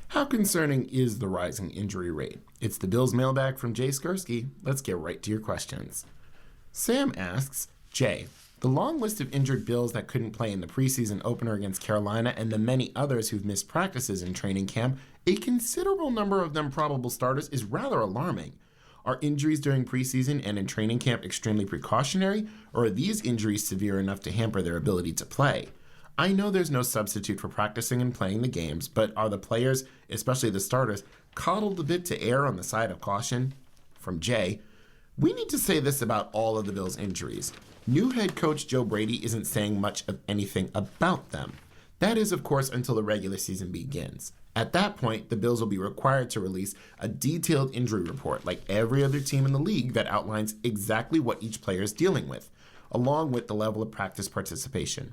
How concerning is the rising injury rate? It's the Bills mailbag from Jay Skursky. Let's get right to your questions. Sam asks, Jay, the long list of injured Bills that couldn't play in the preseason opener against Carolina and the many others who've missed practices in training camp, a considerable number of them probable starters, is rather alarming. Are injuries during preseason and in training camp extremely precautionary, or are these injuries severe enough to hamper their ability to play? I know there's no substitute for practicing and playing the games, but are the players, especially the starters, coddled a bit to err on the side of caution? From Jay, we need to say this about all of the Bills' injuries. New head coach Joe Brady isn't saying much of anything about them. That is, of course, until the regular season begins. At that point, the Bills will be required to release a detailed injury report, like every other team in the league, that outlines exactly what each player is dealing with, along with the level of practice participation.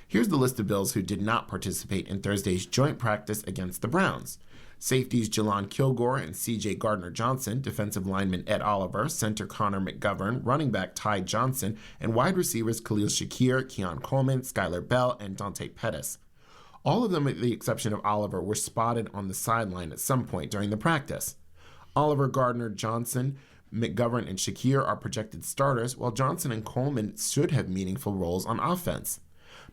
Here's the list of Bills who did not participate in Thursday's joint practice against the Browns. Safeties Jelon Kilgore and C.J. Gardner-Johnson, defensive lineman Ed Oliver, center Connor McGovern, running back Ty Johnson, and wide receivers Khalil Shakir, Keon Coleman, Skylar Bell, and Dante Pettis. All of them, with the exception of Oliver, were spotted on the sideline at some point during the practice. Oliver, Gardner-Johnson, McGovern, and Shakir are projected starters, while Johnson and Coleman should have meaningful roles on offense.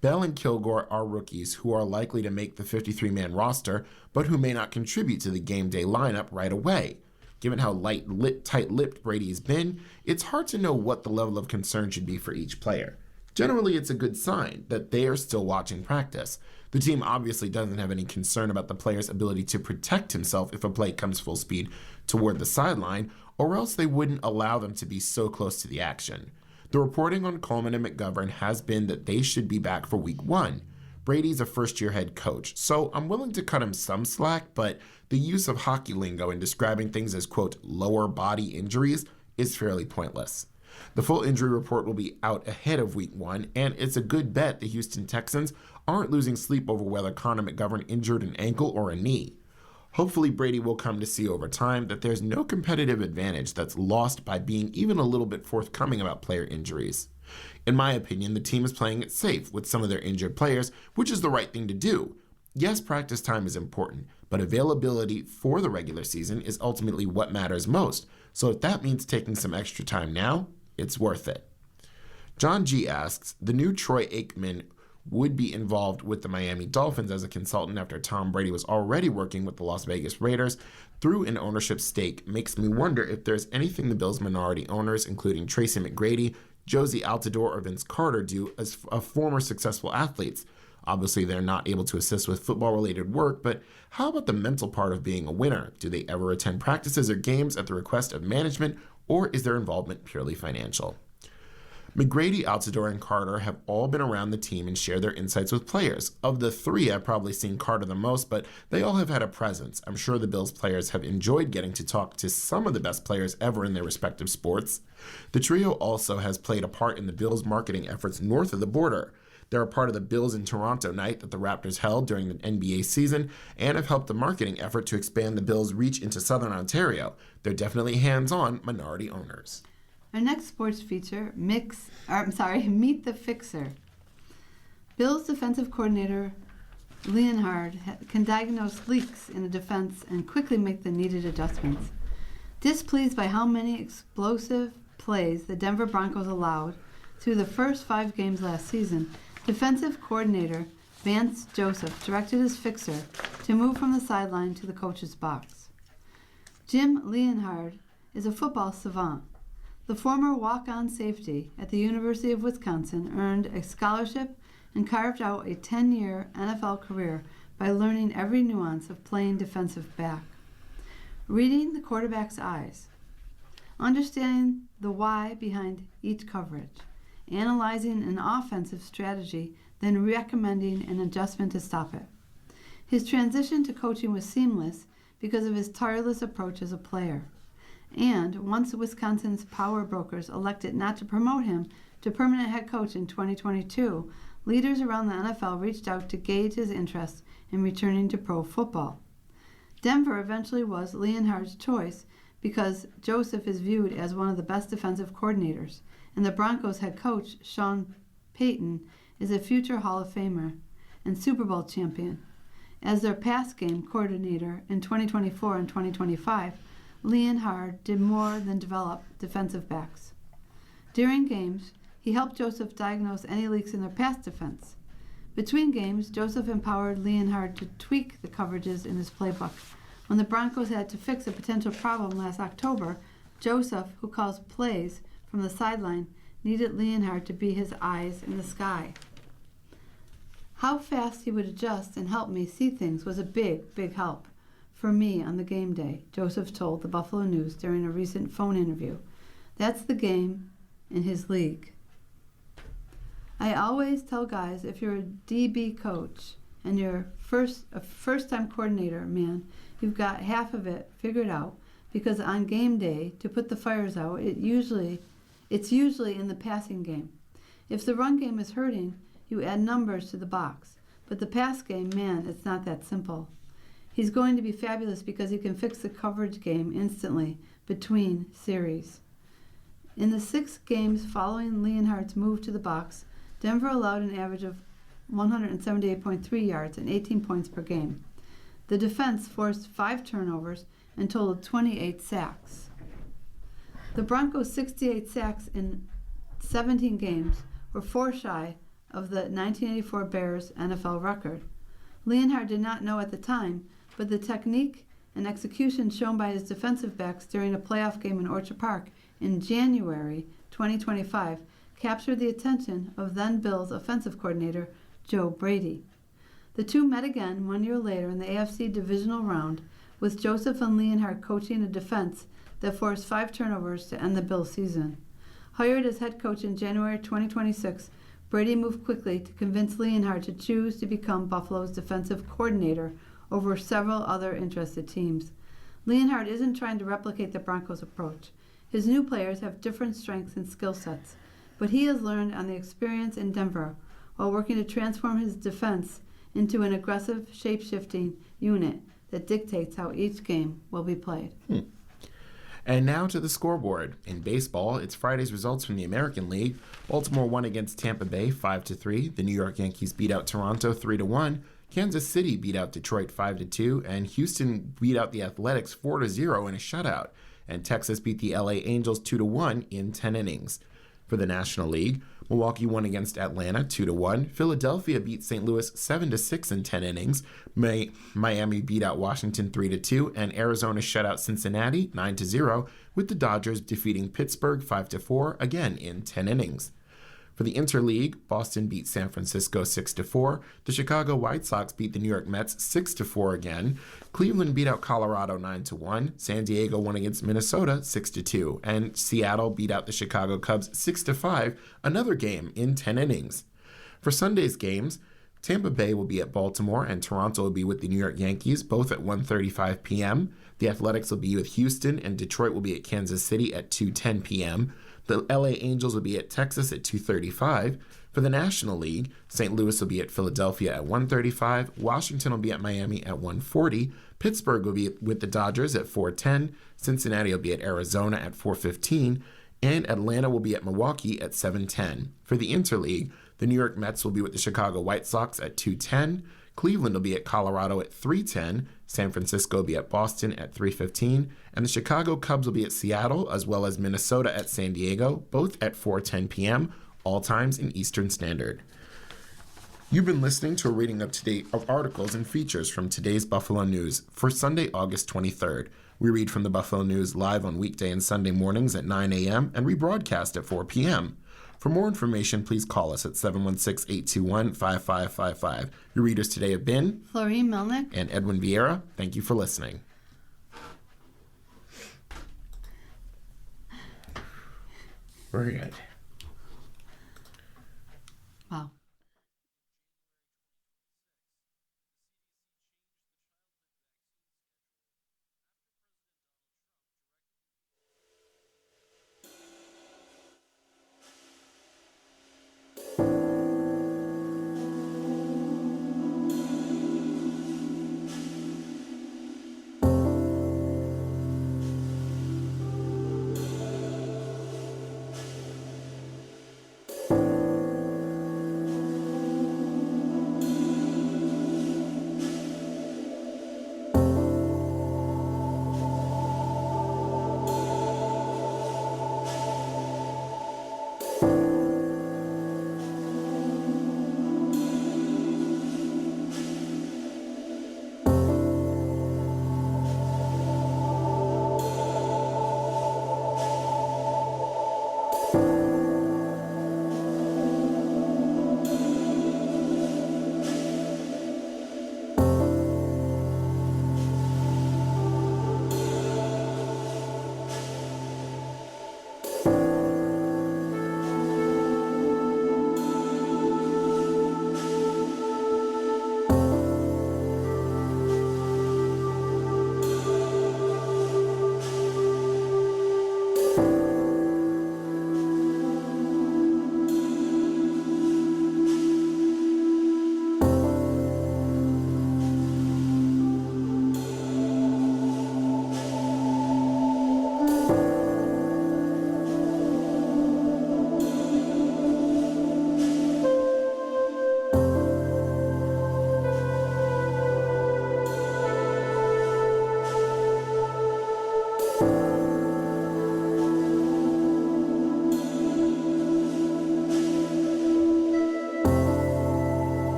Bell and Kilgore are rookies who are likely to make the 53-man roster, but who may not contribute to the game day lineup right away. Given how tight-lipped Brady has been, it's hard to know what the level of concern should be for each player. Generally, it's a good sign that they are still watching practice. The team obviously doesn't have any concern about the player's ability to protect himself if a play comes full speed toward the sideline, or else they wouldn't allow them to be so close to the action. The reporting on Coleman and McGovern has been that they should be back for week 1. Brady's a first-year head coach, so I'm willing to cut him some slack, but the use of hockey lingo in describing things as, quote, lower body injuries is fairly pointless. The full injury report will be out ahead of week 1, and it's a good bet the Houston Texans aren't losing sleep over whether Connor McGovern injured an ankle or a knee. Hopefully Brady will come to see over time that there's no competitive advantage that's lost by being even a little bit forthcoming about player injuries. In my opinion, the team is playing it safe with some of their injured players, which is the right thing to do. Yes, practice time is important, but availability for the regular season is ultimately what matters most. So if that means taking some extra time now, it's worth it. John G. asks, the new Troy Aikman would be involved with the Miami Dolphins as a consultant after Tom Brady was already working with the Las Vegas Raiders through an ownership stake. Makes me wonder if there's anything the Bills' minority owners, including Tracy McGrady, Josie Altidore, or Vince Carter, do as former successful athletes. Obviously, they're not able to assist with football-related work, but how about the mental part of being a winner? Do they ever attend practices or games at the request of management, or is their involvement purely financial? McGrady, Altidore, and Carter have all been around the team and share their insights with players. Of the three, I've probably seen Carter the most, but they all have had a presence. I'm sure the Bills players have enjoyed getting to talk to some of the best players ever in their respective sports. The trio also has played a part in the Bills' marketing efforts north of the border. They're a part of the Bills in Toronto night that the Raptors held during the NBA season and have helped the marketing effort to expand the Bills' reach into Southern Ontario. They're definitely hands-on minority owners. Our next sports feature, Meet the Fixer. Bills defensive coordinator Leonhard can diagnose leaks in a defense and quickly make the needed adjustments. Displeased by how many explosive plays the Denver Broncos allowed through the first 5 games last season, defensive coordinator Vance Joseph directed his fixer to move from the sideline to the coach's box. Jim Leonhard is a football savant. The former walk-on safety at the University of Wisconsin earned a scholarship and carved out a 10-year NFL career by learning every nuance of playing defensive back. Reading the quarterback's eyes, understanding the why behind each coverage, analyzing an offensive strategy, then recommending an adjustment to stop it. His transition to coaching was seamless because of his tireless approach as a player. And once Wisconsin's power brokers elected not to promote him to permanent head coach in 2022, leaders around the NFL reached out to gauge his interest in returning to pro football. Denver eventually was Leonhardt's choice because Joseph is viewed as one of the best defensive coordinators, and the Broncos head coach, Sean Payton, is a future Hall of Famer and Super Bowl champion. As their pass game coordinator in 2024 and 2025, Leonhardt did more than develop defensive backs. During games, he helped Joseph diagnose any leaks in their pass defense. Between games, Joseph empowered Leonhardt to tweak the coverages in his playbook. When the Broncos had to fix a potential problem last October, Joseph, who calls plays from the sideline, needed Leonhardt to be his eyes in the sky. How fast he would adjust and help me see things was a big, big help for me on the game day, Joseph told the Buffalo News during a recent phone interview. That's the game in his league. I always tell guys, if you're a DB coach and you're a first-time coordinator, man, you've got half of it figured out, because on game day, to put the fires out, it's usually in the passing game. If the run game is hurting, you add numbers to the box. But the pass game, man, it's not that simple. He's going to be fabulous because he can fix the coverage game instantly between series. In the 6 games following Leonhardt's move to the box, Denver allowed an average of 178.3 yards and 18 points per game. The defense forced 5 turnovers and totaled 28 sacks. The Broncos' 68 sacks in 17 games were 4 shy of the 1984 Bears NFL record. Leonhardt did not know at the time, but the technique and execution shown by his defensive backs during a playoff game in Orchard Park in January 2025 captured the attention of then Bills offensive coordinator Joe Brady. The two met again 1 year later in the AFC divisional round, with Joseph and Leonhardt coaching a defense that forced 5 turnovers to end the Bills' season. Hired as head coach in January 2026, Brady moved quickly to convince Leonhardt to choose to become Buffalo's defensive coordinator over several other interested teams. Leonhardt isn't trying to replicate the Broncos' approach. His new players have different strengths and skill sets, but he has learned on the experience in Denver while working to transform his defense into an aggressive, shape-shifting unit that dictates how each game will be played. And now to the scoreboard. In baseball, it's Friday's results from the American League. Baltimore won against Tampa Bay 5-3. The New York Yankees beat out Toronto 3-1. Kansas City beat out Detroit 5-2. And Houston beat out the Athletics 4-0 in a shutout. And Texas beat the LA Angels 2-1 in 10 innings. For the National League, Milwaukee won against Atlanta 2-1. Philadelphia beat St. Louis 7-6 in 10 innings. Miami beat out Washington 3-2, and Arizona shut out Cincinnati 9-0, with the Dodgers defeating Pittsburgh 5-4 again in 10 innings. For the Interleague, Boston beat San Francisco 6-4. The Chicago White Sox beat the New York Mets 6-4 again. Cleveland beat out Colorado 9-1. San Diego won against Minnesota 6-2. And Seattle beat out the Chicago Cubs 6-5, another game in 10 innings. For Sunday's games, Tampa Bay will be at Baltimore and Toronto will be with the New York Yankees, both at 1:35 p.m. The Athletics will be with Houston and Detroit will be at Kansas City at 2:10 p.m. The LA Angels will be at Texas at 2:35. For the National League, St. Louis will be at Philadelphia at 1:35. Washington will be at Miami at 1:40. Pittsburgh will be with the Dodgers at 4:10. Cincinnati will be at Arizona at 4:15. And Atlanta will be at Milwaukee at 7:10. For the Interleague, the New York Mets will be with the Chicago White Sox at 2:10. Cleveland will be at Colorado at 3:10. San Francisco will be at Boston at 3:15. And the Chicago Cubs will be at Seattle, as well as Minnesota at San Diego, both at 4:10 p.m., all times in Eastern Standard. You've been listening to a reading up to date of articles and features from today's Buffalo News for Sunday, August 23rd. We read from the Buffalo News live on weekday and Sunday mornings at 9 a.m. and rebroadcast at 4 p.m. For more information, please call us at 716-821-5555. Your readers today have been Florine Melnick and Edwin Vieira. Thank you for listening. Very good. Wow.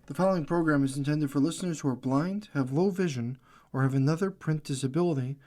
The following program is intended for listeners who are blind, have low vision, or have another print disability,